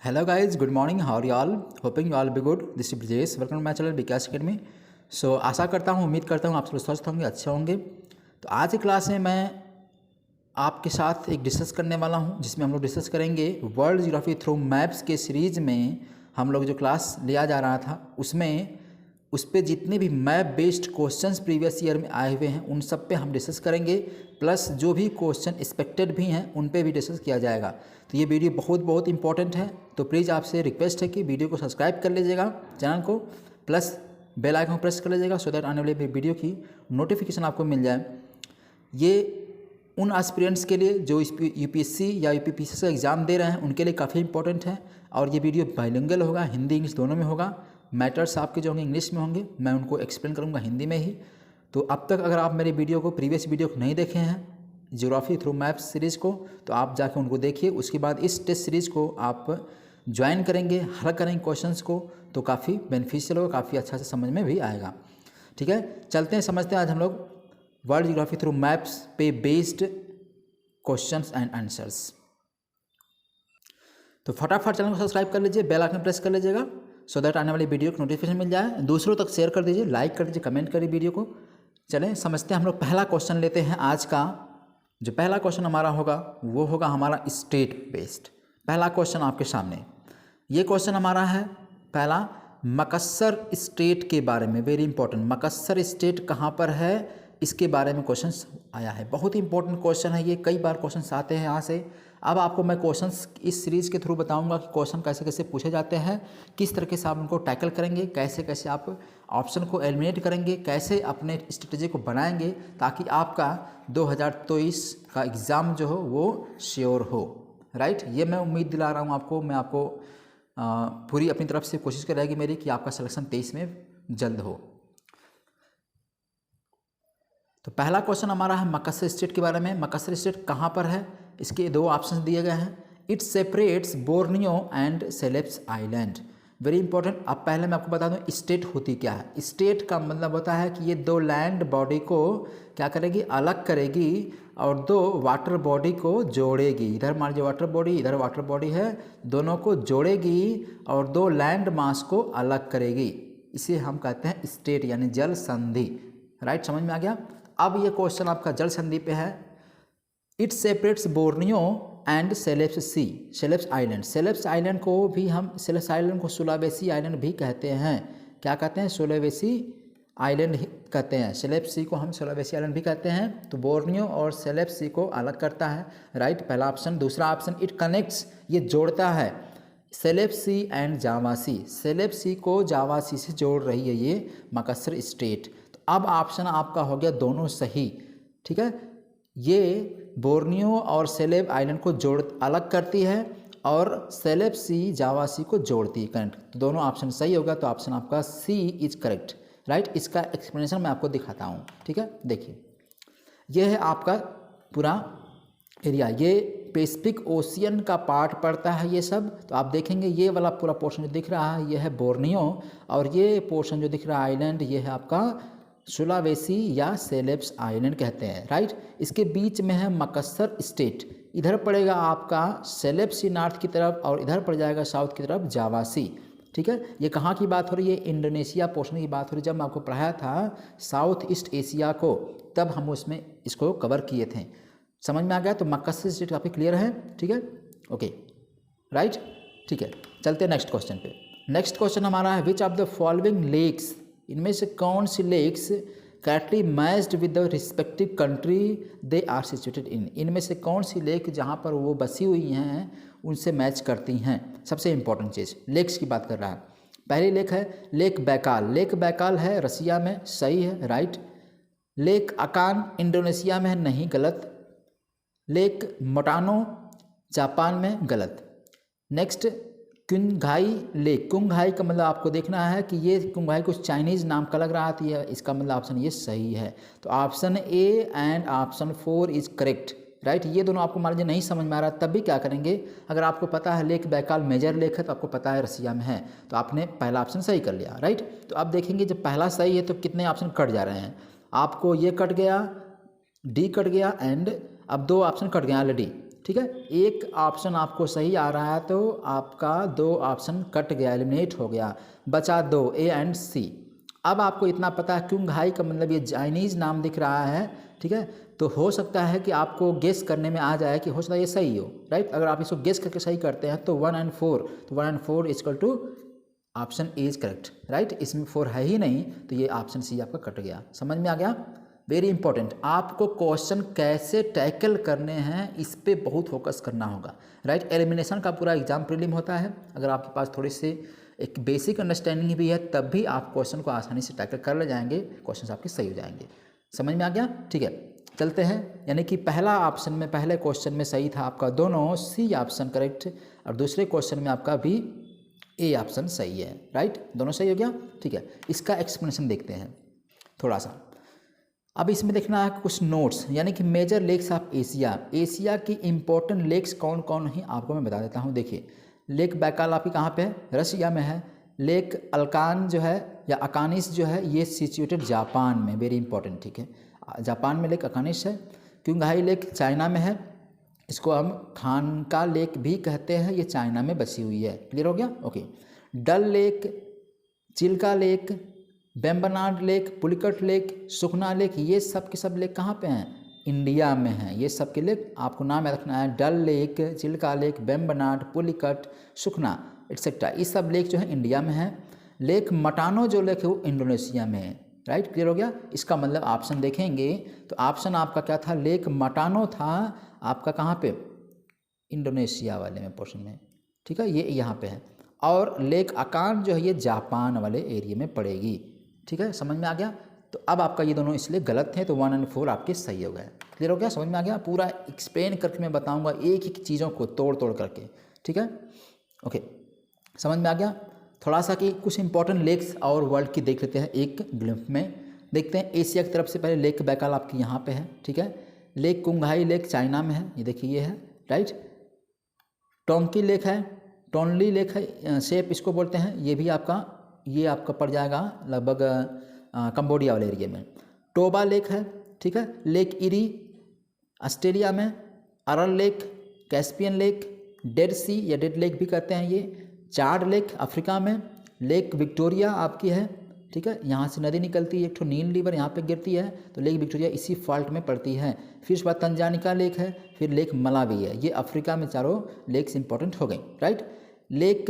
Hello guys, good morning. How are you all? Hoping you all be good. This is Brijesh. Welcome to my channel Vikas academy. आशा करता हूँ, उम्मीद करता हूँ आप सब स्वस्थ होंगे, अच्छे होंगे. तो आज की क्लास में मैं आपके साथ एक डिस्कस करने वाला हूँ, जिसमें हम लोग डिस्कस करेंगे वर्ल्ड ज्योग्राफी थ्रू मैप्स के सीरीज़ में हम लोग जो क्लास लिया जा रहा था उसमें उस पर जितने भी map based questions previous year में आए हुए हैं उन सब पे हम डिस्कस करेंगे, प्लस जो भी क्वेश्चन एक्सपेक्टेड भी हैं उन पे भी डिस्कस किया जाएगा. तो ये वीडियो बहुत इंपॉर्टेंट है, तो प्लीज़ आपसे रिक्वेस्ट है कि वीडियो को सब्सक्राइब कर लीजिएगा चैनल को, प्लस बेल आइकन प्रेस कर लीजिएगा सो दैट आने वाली वीडियो की नोटिफिकेशन आपको मिल जाए. ये उन एस्पिरेंट्स के लिए जो यूपीएससी या यूपीपीएससी का एग्ज़ाम दे रहे हैं उनके लिए काफ़ी इंपॉर्टेंट है. और ये वीडियो बाइलिंगुअल होगा, हिंदी इंग्लिश दोनों में होगा. मैटर्स आपके जो होंगे इंग्लिश में होंगे, मैं उनको एक्सप्लेन करूँगा हिंदी में ही. तो अब तक अगर आप मेरे वीडियो को प्रीवियस वीडियो को नहीं देखे हैं ज्योग्राफी थ्रू मैप्स सीरीज़ को, तो आप जाके उनको देखिए. उसके बाद इस टेस्ट सीरीज़ को आप ज्वाइन करेंगे, हल करेंगे क्वेश्चंस को, तो काफ़ी बेनिफिशियल होगा, काफ़ी अच्छा से समझ में भी आएगा. ठीक है, चलते हैं, समझते हैं आज हम लोग वर्ल्ड ज्योग्राफी थ्रू मैप्स पे बेस्ड क्वेश्चंस एंड आंसर्स. तो फटाफट चैनल को सब्सक्राइब कर लीजिए, बेल आइकन प्रेस कर लीजिएगा सो दैट आने वाली वीडियो को नोटिफिकेशन मिल जाए. दूसरों तक शेयर कर दीजिए, लाइक कर दीजिए, कमेंट करिए वीडियो को. चलें समझते हैं, हम लोग पहला क्वेश्चन लेते हैं आज का. जो पहला क्वेश्चन हमारा होगा वो होगा हमारा स्टेट बेस्ड. पहला क्वेश्चन आपके सामने, ये क्वेश्चन हमारा है पहला, मकस्सर स्टेट के बारे में. वेरी इंपॉर्टेंट, मकस्सर स्टेट कहाँ पर है इसके बारे में क्वेश्चन आया है. बहुत ही इंपॉर्टेंट क्वेश्चन है ये, कई बार क्वेश्चन आते हैं यहाँ से. अब आपको मैं क्वेश्चंस इस सीरीज़ के थ्रू बताऊंगा कि क्वेश्चन कैसे कैसे पूछे जाते हैं, किस तरीके से आप उनको टैकल करेंगे, कैसे कैसे आप ऑप्शन को एलिमिनेट करेंगे, कैसे अपने स्ट्रेटजी को बनाएंगे ताकि आपका 2023 का एग्ज़ाम जो हो वो श्योर हो. राइट, ये मैं उम्मीद दिला रहा हूँ आपको. मैं आपको पूरी अपनी तरफ से कोशिश करेगी मेरी कि आपका सिलेक्शन 23 में जल्द हो. तो पहला क्वेश्चन हमारा है मकस्सर स्टेट के बारे में. मकस्सर स्टेट कहाँ पर है, इसके दो ऑप्शंस दिए गए हैं. It separates Borneo and celebs island. Very important. अब पहले मैं आपको बता दूं स्टेट होती क्या है. स्टेट का मतलब होता है कि ये दो लैंड बॉडी को क्या करेगी, अलग करेगी, और दो वाटर बॉडी को जोड़ेगी. इधर मान लीजिए वाटर बॉडी, इधर वाटर बॉडी है, दोनों को जोड़ेगी और दो लैंड मास को अलग करेगी. इसे हम कहते हैं स्टेट यानी जल संधि. राइट, समझ में आ गया. अब ये क्वेश्चन आपका जल संधि पे है. It separates Borneo and Celebes Sea, Celebes Island. Celebes Island को भी हम, सेलेब्स आइलैंड को सुलावेसी आइलैंड भी कहते हैं. क्या कहते हैं, सुलावेसी आइलैंड ही कहते हैं. सेलेब्स सी को हम सुलावेसी आइलैंड भी कहते हैं. तो बोर्नियो और सेलेब्स सी को अलग करता है. राइट, पहला ऑप्शन. दूसरा ऑप्शन, इट कनेक्ट्स, ये जोड़ता है सेलेब्स सी एंड जावासी. सेलेब्स सी को जावासी से जोड़ रही है ये मकस्सर स्टेट. तो अब ऑप्शन आपका हो गया दोनों सही. ठीक है, ये बोर्नियो और सेलेब आइलैंड को जोड़ अलग करती है और सेलेब सी जावासी को जोड़ती है. करेक्ट, तो दोनों ऑप्शन सही होगा. तो ऑप्शन आपका सी इज करेक्ट. राइट, इसका एक्सप्लेनेशन मैं आपको दिखाता हूँ. ठीक है, देखिए ये है आपका पूरा एरिया, ये पैसिफिक ओशियन का पार्ट पड़ता है ये सब. तो आप देखेंगे ये वाला पूरा पोर्शन जो दिख रहा है ये है बोर्नियो, और ये पोर्शन जो दिख रहा है आइलैंड ये है आपका सुलावेसी या सेलेब्स आइलैंड कहते हैं. राइट, इसके बीच में है मकस्सर स्टेट. इधर पड़ेगा आपका सेलेब्सी नॉर्थ की तरफ और इधर पड़ जाएगा साउथ की तरफ जावासी. ठीक है, ये कहाँ की बात हो रही है, इंडोनेशिया पोर्शन की बात हो रही है. जब मैं आपको पढ़ाया था साउथ ईस्ट एशिया को तब हम उसमें इसको कवर किए थे. समझ में आ गया. तो मकस्सर स्टेट काफ़ी क्लियर है. ठीक है, ओके, राइट, ठीक है. चलते हैं नेक्स्ट क्वेश्चन पे. नेक्स्ट क्वेश्चन हमारा है which of the following lakes, इनमें से कौन सी lakes correctly matched with the respective country they are situated in. इनमें से कौन सी लेक जहाँ पर वो बसी हुई हैं उनसे मैच करती हैं. सबसे इंपॉर्टेंट चीज़, लेक्स की बात कर रहा है. पहली लेक है लेक बैकाल. लेक बैकाल है रसिया में, सही है. राइट, लेक अकान इंडोनेशिया में है, नहीं, गलत. लेक मोटानो जापान में, गलत. Next कुंघाई lake. कुंघाई का मतलब आपको देखना है कि ये कुंघाई कुछ चाइनीज़ नाम का लग रहा था, ये इसका मतलब ऑप्शन ये सही है. तो option A and option 4 is correct. Right, ये दोनों आपको मान लीजिए नहीं समझ में आ रहा तब भी क्या करेंगे, अगर आपको पता है लेक बैकाल मेजर लेक है तो आपको पता है रसिया में है, तो आपने पहला ऑप्शन सही कर लिया. राइट, तो आप देखेंगे जब पहला सही है तो कितने ऑप्शन कट जा रहे हैं. आपको ये कट गया, डी कट गया, एंड अब दो ऑप्शन कट गए ऑलरेडी. ठीक है, एक ऑप्शन आपको सही आ रहा है तो आपका 2 ऑप्शन कट गया, एलिमिनेट हो गया, बचा 2 ए एंड सी। अब आपको इतना पता है क्युंघाई का मतलब ये चाइनीज़ नाम दिख रहा है, ठीक है, तो हो सकता है कि आपको गेस करने में आ जाए कि हो सकता है ये सही हो, राइट। अगर आप इसको गेस करके सही करते हैं तो 1 एंड 4, तो 1 and 4 equal to option A is correct, right. इसमें 4 है ही नहीं तो ये ऑप्शन सी आपका कट गया। समझ में आ गया? वेरी इंपॉर्टेंट, आपको क्वेश्चन कैसे टैकल करने हैं इस पे बहुत फोकस करना होगा, राइट। एलिमिनेशन का पूरा एग्जाम प्रीलिम होता है, अगर आपके पास थोड़ी सी एक बेसिक अंडरस्टैंडिंग भी है तब भी आप क्वेश्चन को आसानी से टैकल कर ले जाएंगे, क्वेश्चन आपके सही हो जाएंगे। समझ में आ गया? ठीक है, चलते हैं। यानी कि पहला ऑप्शन में, पहले क्वेश्चन में सही था आपका दोनों, सी ऑप्शन करेक्ट, और दूसरे क्वेश्चन में आपका भी ए ऑप्शन सही है, राइट, दोनों सही हो गया। ठीक है, इसका एक्सप्लेनेशन देखते हैं थोड़ा सा। अब इसमें देखना है कुछ नोट्स, यानी कि major lakes of Asia, Asia की इंपॉर्टेंट लेक्स कौन कौन है आपको मैं बता देता हूँ। देखिए, लेक बैकाल आपकी कहाँ पे है? रशिया में है। लेक अल्कान जो है या अकानिस जो है ये सिचुएटेड जापान में, वेरी इंपॉर्टेंट, ठीक है, जापान में लेक अकानिस है। क्युंघाई लेक चाइना में है, इसको हम खानका लेक भी कहते हैं, ये चाइना में बसी हुई है। क्लियर हो गया? Okay. Dal lake, Chilka lake, Vembanad lake, Pulicat lake, Sukhna lake, ये सब के सब लेक कहाँ पे हैं? इंडिया में हैं। ये सब के लेक आपको नाम याद रखना है, डल लेक, चिल्का लेक, बेम्बनाड, पुलिकट, सुखना एक्सेट्रा, ये सब लेक जो है इंडिया में है। लेक मटानो जो लेक है वो इंडोनेशिया में है, राइट। क्लियर हो गया? इसका मतलब ऑप्शन देखेंगे तो ऑप्शन आपका क्या था? लेक मटानो था आपका, कहाँ पे? इंडोनेशिया वाले में पोर्शन में, ठीक है, ये यहाँ पे है। और लेक अकान जो है ये जापान वाले एरिया में पड़ेगी, ठीक है, समझ में आ गया? तो अब आपका ये दोनों इसलिए गलत हैं, तो 1 एंड 4 आपके सही हो गए। क्लियर हो गया? समझ में आ गया? पूरा एक्सप्लेन करके मैं बताऊंगा एक एक चीज़ों को तोड़ तोड़ करके, ठीक है, ओके, समझ में आ गया? थोड़ा सा कि कुछ इंपॉर्टेंट लेक्स और वर्ल्ड की देख लेते हैं एक ग्लिम्प में। देखते हैं एशिया की तरफ से पहले लेक बैकाल आपकी यहाँ पे है, ठीक है। लेक कुंघाई लेक चाइना में है, ये देखिए ये है, राइट। टोंकी लेक है, टोनली लेक है, शेप इसको बोलते हैं, ये भी आपका, ये आपका पड़ जाएगा लगभग कंबोडिया वाले एरिया में। टोबा लेक है, ठीक है। लेक इरी ऑस्ट्रेलिया में, अरल लेक, कैस्पियन लेक, डेड सी या डेड लेक भी कहते हैं ये, चाड लेक अफ्रीका में। लेक विक्टोरिया आपकी है, ठीक है, यहाँ से नदी निकलती है, एक ठो नील रिवर यहाँ पे गिरती है, तो लेक विक्टोरिया इसी फॉल्ट में पड़ती है। फिर उसके बाद तंजानिका लेक है, फिर लेक मलावी है। ये अफ्रीका में चारों लेक्स इंपॉर्टेंट हो गई, राइट। लेक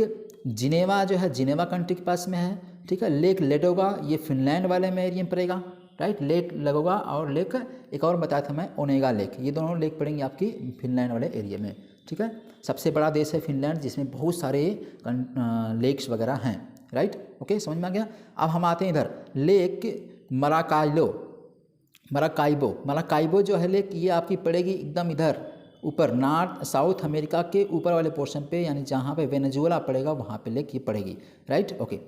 जिनेवा जो है जिनेवा कंट्री के पास में है, ठीक है। लेक लेडोगा ये फिनलैंड वाले में एरिया में पड़ेगा, राइट। लेक लगोगा और लेक एक और बताया था मैं, ओनेगा लेक, ये दोनों लेक पड़ेंगे आपकी फिनलैंड वाले एरिया में, ठीक है। सबसे बड़ा देश है फिनलैंड, जिसमें बहुत सारे लेक्स वगैरह हैं, राइट, ओके, समझ में आ गया। अब हम आते हैं इधर, लेक मराकाइबो जो है लेक, ये आपकी पड़ेगी एकदम इधर ऊपर, नॉर्थ साउथ अमेरिका के ऊपर वाले पोर्शन पे, यानी जहाँ पे वेनेजुएला पड़ेगा वहाँ पे लेक ये पड़ेगी, राइट, ओके।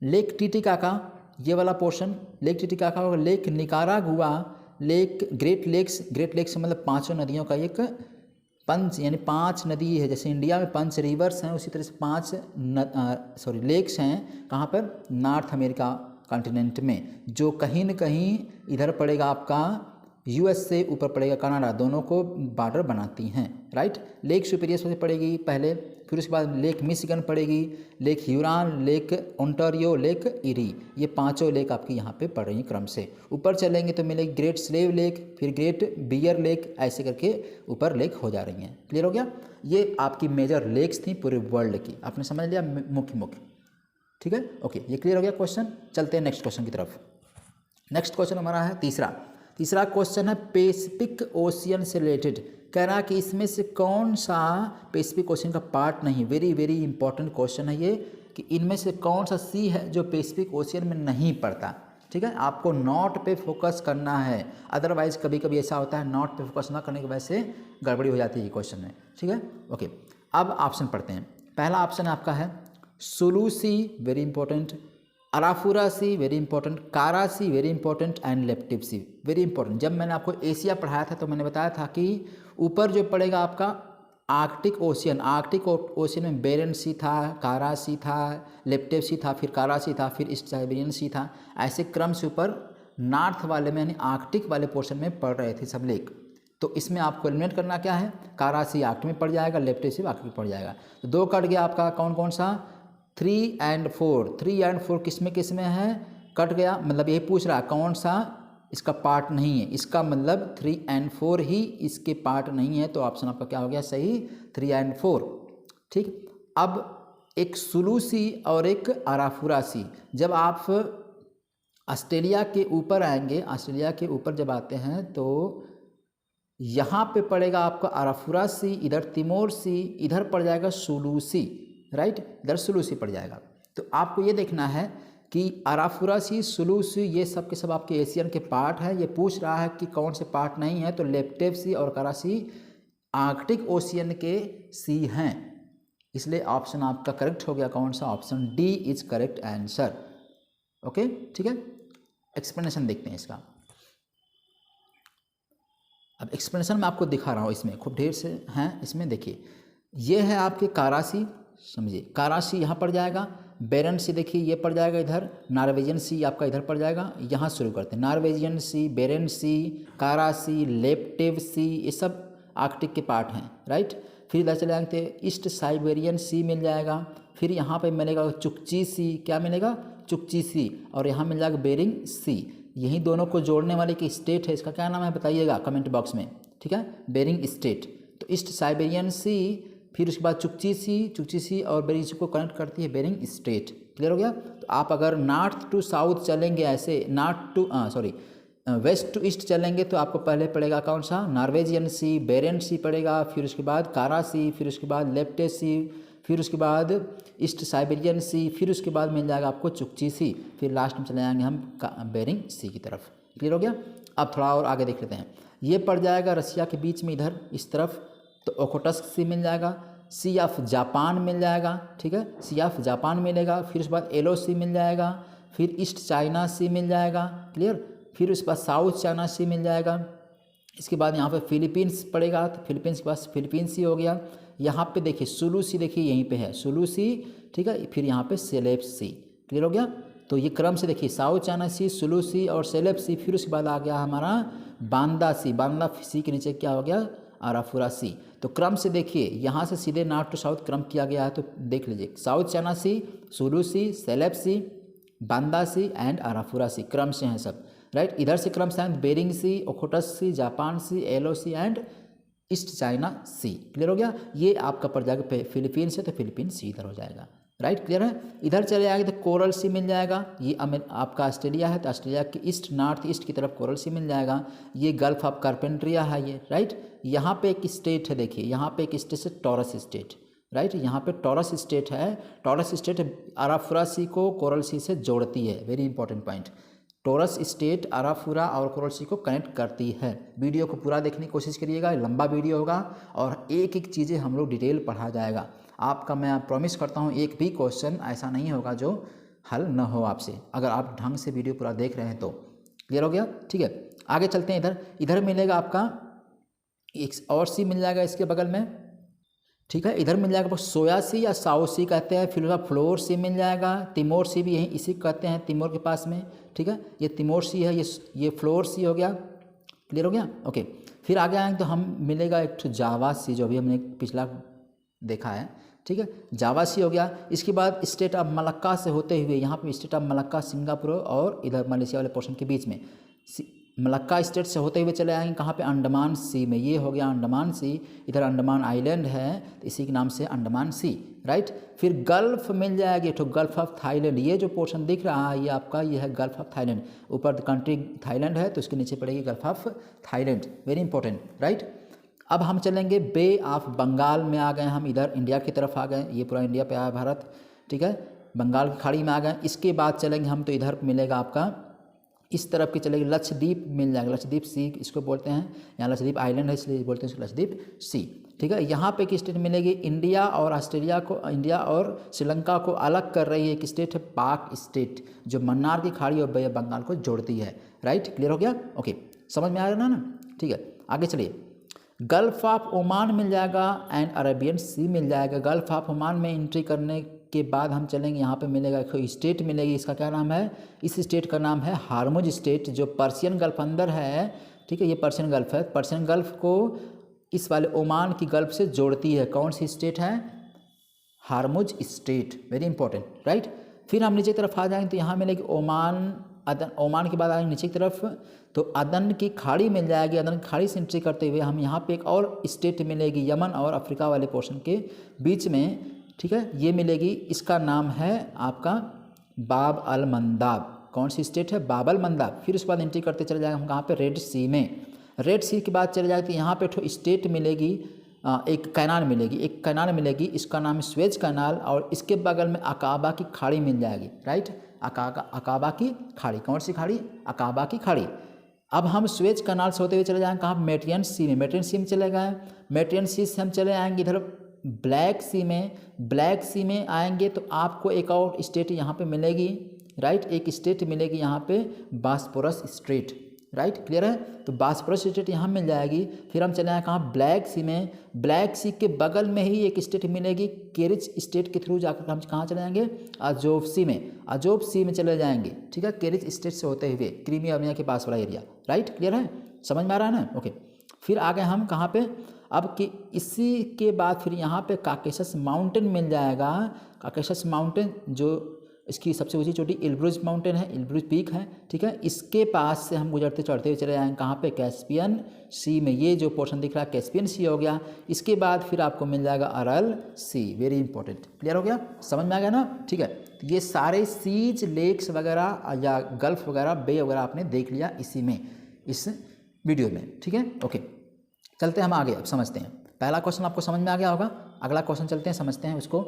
लेक टिटिकाका ये वाला पोर्शन, लेक टिटिकाका होगा। Lake Nicaragua, Lake Great Lakes मतलब पांचों नदियों का एक पंच, यानी 5 नदी है, जैसे इंडिया में 5 रिवर्स हैं उसी तरह से 5 लेक्स हैं, कहाँ पर? नॉर्थ अमेरिका कॉन्टिनेंट में, जो कहीं न कहीं इधर पड़ेगा आपका यूएस से ऊपर पड़ेगा कनाडा, दोनों को बॉर्डर बनाती हैं, राइट। लेक सुपीरियर सबसे पड़ेगी पहले, फिर उसके बाद लेक मिशिगन पड़ेगी, lake Huron, lake Ontario, lake eri, ये पांचों लेक आपकी यहाँ पे पड़ रही हैं क्रम से। ऊपर चलेंगे तो मिलेगी ग्रेट स्लेव लेक, फिर ग्रेट बियर लेक, ऐसे करके ऊपर लेक हो जा रही हैं। क्लियर हो गया? ये आपकी मेजर लेक्स थी पूरे वर्ल्ड की, आपने समझ लिया मुख्य, ठीक है, ओके, ये क्लियर हो गया क्वेश्चन। चलते हैं नेक्स्ट क्वेश्चन की तरफ। नेक्स्ट क्वेश्चन हमारा है तीसरा क्वेश्चन है पैसिफिक ओशियन से रिलेटेड। कह रहा है कि इसमें से कौन सा पैसिफिक ओशियन का पार्ट नहीं, वेरी वेरी इंपॉर्टेंट क्वेश्चन है ये, कि इनमें से कौन सा सी है जो पैसिफिक ओशियन में नहीं पड़ता, ठीक है। आपको नॉट पे फोकस करना है, अदरवाइज कभी कभी ऐसा होता है नॉट पे फोकस ना करने की वजह से गड़बड़ी हो जाती है क्वेश्चन में, ठीक है, ओके। अब ऑप्शन पढ़ते हैं। पहला ऑप्शन आपका है Sulu Sea, very important, Arafura Sea, very important, Kara Sea, very important, and Laptev Sea, very important. जब मैंने आपको एशिया पढ़ाया था तो मैंने बताया था कि ऊपर जो पड़ेगा आपका आर्कटिक ओशियन में बेरेन सी था, कारा सी था, लेप्टिव सी था, फिर कारा सी था, फिर ईस्ट साइबेरियन सी था, ऐसे क्रम से ऊपर नॉर्थ वाले में यानी आर्कटिक वाले पोर्शन में पड़ रहे थे सब लेक, तो इसमें आपको एलिमिनेट करना क्या है, कारा सी आर्कटिक में पड़ जाएगा, लेप्टिव सी आर्कटिक में पड़ जाएगा। तो 2 कट गया आपका, कौन कौन सा, 3 and 4, 3 and 4 किस में है, कट गया। मतलब यही पूछ रहा है कौन सा इसका पार्ट नहीं है, इसका मतलब 3 and 4 ही इसके पार्ट नहीं है। तो ऑप्शन आपका क्या हो गया सही, 3 and 4। ठीक, अब एक सुलूसी और एक अराफुरासी, जब आप ऑस्ट्रेलिया के ऊपर आएंगे, ऑस्ट्रेलिया के ऊपर जब आते हैं तो यहाँ पे पड़ेगा आपका अराफुरासी, इधर तिमोर सी, इधर पड़ जाएगा सुलूसी, राइट, इधर सुलूसी पड़ जाएगा। तो आपको ये देखना है कि अराफुरासी, सुलूसी ये सब के सब आपके एशियन के पार्ट है। ये पूछ रहा है कि कौन से पार्ट नहीं है, तो लेप्टिव सी और करासी आर्कटिक ओशियन के सी हैं, इसलिए ऑप्शन आपका करेक्ट हो गया कौन सा, option D is correct answer. Okay, ठीक है। एक्सप्लेनेशन देखते हैं इसका। अब एक्सप्लेनेशन मैं आपको दिखा रहा हूँ, इसमें खूब ढेर से हैं। इसमें देखिए, ये है आपके कारासी, समझिए, कारासी यहाँ पड़ जाएगा, बेरन सी देखिए ये पड़ जाएगा इधर, नॉर्वेजियन सी आपका इधर पड़ जाएगा। यहाँ शुरू करते हैं, नॉर्वेजियन सी, बेरन सी, कारासी, लेप्टिव सी, ये सब आर्कटिक के पार्ट हैं, राइट। फिर इधर चले जाएंगे तो ईस्ट साइबेरियन सी मिल जाएगा। फिर यहाँ पे मिलेगा चुकची सी, क्या मिलेगा, चुकची सी, और यहाँ मिल जाएगा बेरिंग सी। यही दोनों को जोड़ने वाले की स्टेट है, इसका क्या नाम है बताइएगा कमेंट बॉक्स में, ठीक है, बेरिंग स्टेट। तो ईस्ट साइबेरियन सी, फिर उसके बाद चुकची सी और बेरिंग सी को कनेक्ट करती है बेरिंग स्टेट। क्लियर हो गया। तो आप अगर नॉर्थ टू साउथ चलेंगे, ऐसे वेस्ट टू ईस्ट चलेंगे, तो आपको पहले पड़ेगा कौन सा, नॉर्वेजियन सी, बेरेंट सी पड़ेगा, फिर उसके बाद कारा सी, फिर उसके बाद लेप्टे सी, फिर उसके बाद ईस्ट साइबेरियन सी, फिर उसके बाद मिल जाएगा आपको चुकची सी, फिर लास्ट में चले जाएंगे हम बेरिंग सी की तरफ। क्लियर हो गया। अब थोड़ा और आगे देख लेते हैं। ये पड़ जाएगा रसिया के बीच में इधर इस तरफ, तो ओखोटस्क सी मिल जाएगा, सी ऑफ जापान मिल जाएगा, ठीक है, सी ऑफ जापान मिलेगा। फिर उसके बाद एलो सी मिल जाएगा, फिर ईस्ट चाइना सी मिल जाएगा, क्लियर। फिर उसके बाद साउथ चाइना सी मिल जाएगा। इसके बाद यहाँ पे फिलीपींस पड़ेगा, तो फिलीपींस के पास फिलीपींस सी हो गया। यहाँ पे देखिए सुलू सी, देखिए यहीं पे है सुलू सी, ठीक है। फिर यहाँ पे सेलेब्स सी। क्लियर हो गया। तो ये क्रम से देखिए, साउथ चाइना सी, सुलू सी और सेलेब्स सी। फिर उसके बाद आ गया हमारा बांदा सी, बांदा सी के नीचे क्या हो गया, अराफुरा सी। तो क्रम से देखिए, यहाँ से सीधे नॉर्थ टू साउथ क्रम किया गया है, तो देख लीजिए, South China Sea, Sulu Sea, Celebes Sea, Banda Sea and Arafura Sea, क्रम से हैं सब, राइट। इधर से क्रम से हैं Bering Sea, Okhotsk Sea, Japan Sea, Yellow Sea and East China Sea. Clear हो गया। ये आपका पड़ जाएगा फिलीपीन से, तो फिलीपीन सी इधर हो जाएगा, राइट। क्लियर है। इधर चले जाएंगे तो कोरल सी मिल जाएगा। ये आपका ऑस्ट्रेलिया है, तो ऑस्ट्रेलिया के ईस्ट नॉर्थ ईस्ट की तरफ कोरल सी मिल जाएगा। ये गल्फ ऑफ कार्पेंट्रिया है ये, राइट। यहाँ पे एक स्टेट है, देखिए यहाँ पे एक स्टेट है टॉरस स्टेट, राइट। यहाँ पे टॉरस स्टेट है। टॉरस स्टेट अराफुरा सी को कोरल सी से जोड़ती है, very important point. Torres Strait Arafura और कोरल सी को कनेक्ट करती है। वीडियो को पूरा देखने की कोशिश करिएगा, लंबा वीडियो होगा और एक एक चीज़ें हम लोग डिटेल पढ़ा जाएगा। आपका मैं प्रॉमिस करता हूँ एक भी क्वेश्चन ऐसा नहीं होगा जो हल न हो आपसे, अगर आप ढंग से वीडियो पूरा देख रहे हैं तो। क्लियर हो गया, ठीक है। आगे चलते हैं। इधर मिलेगा आपका एक और सी मिल जाएगा इसके बगल में, ठीक है। इधर मिल जाएगा सोया सी या साओ सी कहते हैं। फिर फ्लोर सी मिल जाएगा। तिमोर सी भी यहीं इसी कहते हैं, तिमोर के पास में, ठीक है। ये तिमोर सी है, ये फ्लोर सी हो गया। क्लियर हो गया, ओके। फिर आगे आएंगे तो हम मिलेगा एक तो जावा सी, जो भी हमने पिछला देखा है, ठीक है। जावा सी हो गया। इसके बाद स्टेट ऑफ मलक्का से होते हुए यहाँ पे स्टेट ऑफ मलक्का, सिंगापुर और इधर मलेशिया वाले पोर्शन के बीच में मलक्का स्टेट से होते हुए चले आएंगे कहाँ पे, अंडमान सी में। ये हो गया अंडमान सी। इधर अंडमान आइलैंड है, तो इसी के नाम से अंडमान सी, राइट। फिर गल्फ मिल जाएगी, तो गल्फ ऑफ थाईलैंड। ये जो पोर्शन दिख रहा है ये आपका, ये है गल्फ ऑफ थाईलैंड। ऊपर कंट्री थाईलैंड है, तो इसके नीचे पड़ेगी gulf of Thailand, very important, right. अब हम चलेंगे बे ऑफ बंगाल में आ गए हम, इधर इंडिया की तरफ आ गए। ये पूरा इंडिया पे आया भारत, ठीक है। बंगाल की खाड़ी में आ गए। इसके बाद चलेंगे हम, तो इधर मिलेगा आपका इस तरफ की चलेगी लक्षद्वीप मिल जाएगा। लक्षद्वीप सी इसको बोलते हैं, यहाँ लक्षद्वीप आइलैंड है इसलिए बोलते हैं इसको लक्षद्वीप सी, ठीक है। यहाँ पे एक स्टेट मिलेगी, इंडिया और ऑस्ट्रेलिया को, इंडिया और श्रीलंका को अलग कर रही है एक स्टेट है पाक स्टेट, जो मन्नार की खाड़ी और बे बंगाल को जोड़ती है, राइट। क्लियर हो गया, ओके, समझ में आ रहा है ना, ठीक है। आगे चलिए। गल्फ ऑफ ओमान मिल जाएगा एंड अरेबियन सी मिल जाएगा। गल्फ ऑफ ओमान में एंट्री करने के बाद हम चलेंगे, यहाँ पे मिलेगा एक स्टेट मिलेगी, इसका क्या नाम है, इस स्टेट का नाम है हार्मुज स्टेट, जो पर्शियन गल्फ अंदर है, ठीक है, ये पर्शियन गल्फ है। पर्शियन गल्फ को इस वाले ओमान की गल्फ से जोड़ती है। कौन सी स्टेट है? Hormuz state, very important, right. फिर हम नीचे की तरफ आ जाएंगे तो यहाँ मिलेगी ओमान, अदन। ओमान के बाद आएंगे नीचे की तरफ तो अदन की खाड़ी मिल जाएगी। अदन की खाड़ी से एंट्री करते हुए हम यहाँ पे एक और स्टेट मिलेगी यमन और अफ्रीका वाले पोर्शन के बीच में, ठीक है, ये मिलेगी। इसका नाम है आपका बाब अल मंदाब। कौन सी स्टेट है? बाब अल मंदाब। फिर उसके बाद एंट्री करते चले जाएंगे हम कहाँ पे? रेड सी में। रेड सी के बाद चले जाएंगे तो यहाँ पे एक स्टेट मिलेगी, एक कैनाल मिलेगी, एक कैनाल मिलेगी, इसका नाम है स्वेज कैनाल। और इसके बगल में अकाबा की खाड़ी मिल जाएगी, राइट। अकाबा की खाड़ी, कौन सी खाड़ी? अकाबा की खाड़ी। अब हम स्वेज कैनाल से होते हुए चले जाएंगे कहाँ? मेडिटेरियन सी में। मेडिटेरियन सी में चले गए। मेडिटेरियन सी से हम चले आएंगे इधर ब्लैक सी में। ब्लैक सी में आएंगे तो आपको एक और स्टेट यहाँ पे मिलेगी, राइट। एक स्टेट मिलेगी यहाँ पे बास्पोरस स्ट्रेट, राइट, क्लियर है। तो बास्पोरस स्टेट यहाँ मिल जाएगी। फिर हम चले आए कहाँ? ब्लैक सी में। ब्लैक सी के बगल में ही एक स्टेट मिलेगी, केरिच स्टेट के थ्रू जाकर हम कहाँ चले जाएंगे? अजोब सी में। अजोब सी में चले जाएंगे, ठीक है, केरिच स्टेट से होते हुए क्रीमिया के पास वाला एरिया, राइट, क्लियर है, समझ में आ रहा है ना? ओके। फिर आ गए हम कहाँ पे? अब कि इसी के बाद फिर यहाँ पे काकेशस माउंटेन मिल जाएगा। काकेशस माउंटेन जो इसकी सबसे ऊंची चोटी एल्ब्रुज माउंटेन है, एल्ब्रुज पीक है, ठीक है। इसके पास से हम गुजरते चढ़ते हुए चले जाएंगे कहाँ पे? कैस्पियन सी में। ये जो पोर्शन दिख रहा है कैस्पियन सी हो गया। इसके बाद फिर आपको मिल जाएगा अरल सी, वेरी इंपॉर्टेंट, क्लियर हो गया, समझ में आ गया ना? ठीक है, तो ये सारे सीज, लेक्स वगैरह या गल्फ वगैरह, बे वगैरह आपने देख लिया इसी में, इस वीडियो में, ठीक है, ओके। चलते हैं हम आगे, अब समझते हैं। पहला क्वेश्चन आपको समझ में आ गया होगा। अगला क्वेश्चन चलते हैं, समझते हैं उसको।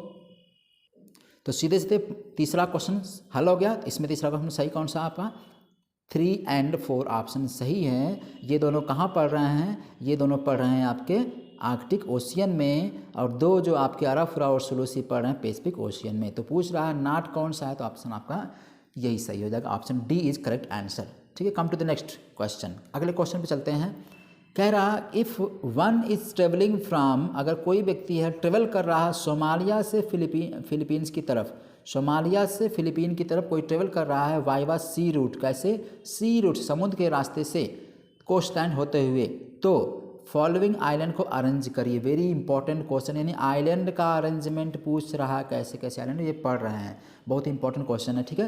तो सीधे सीधे तीसरा क्वेश्चन हल हो गया। इसमें तीसरा क्वेश्चन सही कौन सा आपका? 3 और 4 ऑप्शन सही है। ये दोनों कहाँ पढ़ रहे हैं? ये दोनों पढ़ रहे हैं आपके आर्कटिक ओशियन में, और दो जो आपके अराफुरा और सुलूसी पढ़ रहे हैं पैसिफिक ओशियन में। तो पूछ रहा है नॉट कौन सा है, तो ऑप्शन आपका यही सही हो जाएगा, option D is correct answer, ठीक है। Come to the next question, अगले क्वेश्चन पे चलते हैं। कह रहा if one is travelling from, अगर कोई व्यक्ति है ट्रेवल कर रहा है सोमालिया से फिलीपींस की तरफ, सोमालिया से फिलीपीन की तरफ कोई ट्रेवल कर रहा है वाइवा सी रूट, कैसे? सी रूट, समुद्र के रास्ते से कोस्ट लाइन होते हुए, तो फॉलोइंग आइलैंड को अरेंज करिए। वेरी इंपॉर्टेंट क्वेश्चन, यानी आइलैंड का अरेंजमेंट पूछ रहा है, कैसे कैसे आइलैंड, ये पढ़ रहे हैं, बहुत इंपॉर्टेंट क्वेश्चन है, ठीक है।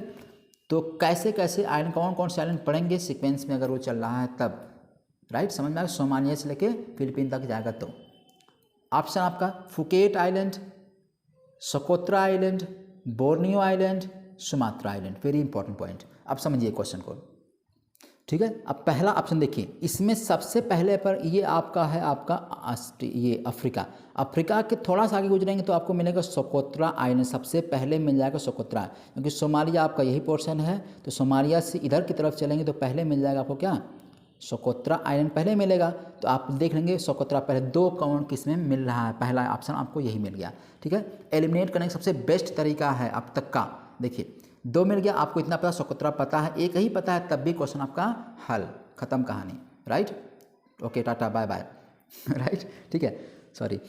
तो कैसे कैसे आइलैंड, कौन कौन से आइलैंड पढ़ेंगे सीक्वेंस में अगर वो चल रहा है तब, राइट, समझ में आएगा। सोमालिया से लेके फिलीपीन तक जाएगा तो ऑप्शन आपका Phuket island, Socotra island, Borneo island, Sumatra island, very important point. अब समझिए क्वेश्चन को, ठीक है। अब पहला ऑप्शन देखिए, इसमें सबसे पहले पर ये आपका है आपका ये अफ्रीका। अफ्रीका के थोड़ा सा आगे गुजरेंगे तो आपको मिलेगा सोकोत्रा आइलैंड, सबसे पहले मिल जाएगा सोकोत्रा, क्योंकि सोमालिया आपका यही पोर्शन है। तो सोमालिया से इधर की तरफ चलेंगे तो पहले मिल जाएगा आपको क्या? सोकोत्रा आइलैंड पहले मिलेगा। तो आप देख लेंगे सोकोत्रा पहले, दो कौन किस में मिल रहा है, पहला ऑप्शन आपको यही मिल गया, ठीक है। एलिमिनेट करने का सबसे बेस्ट तरीका है अब तक का, देखिए 2 मिल गया, आपको इतना पता, सोकोत्रा पता है, एक ही पता है, तब भी क्वेश्चन आपका हल, खत्म कहानी, right, okay, tata bye bye, right, ठीक है, सॉरी।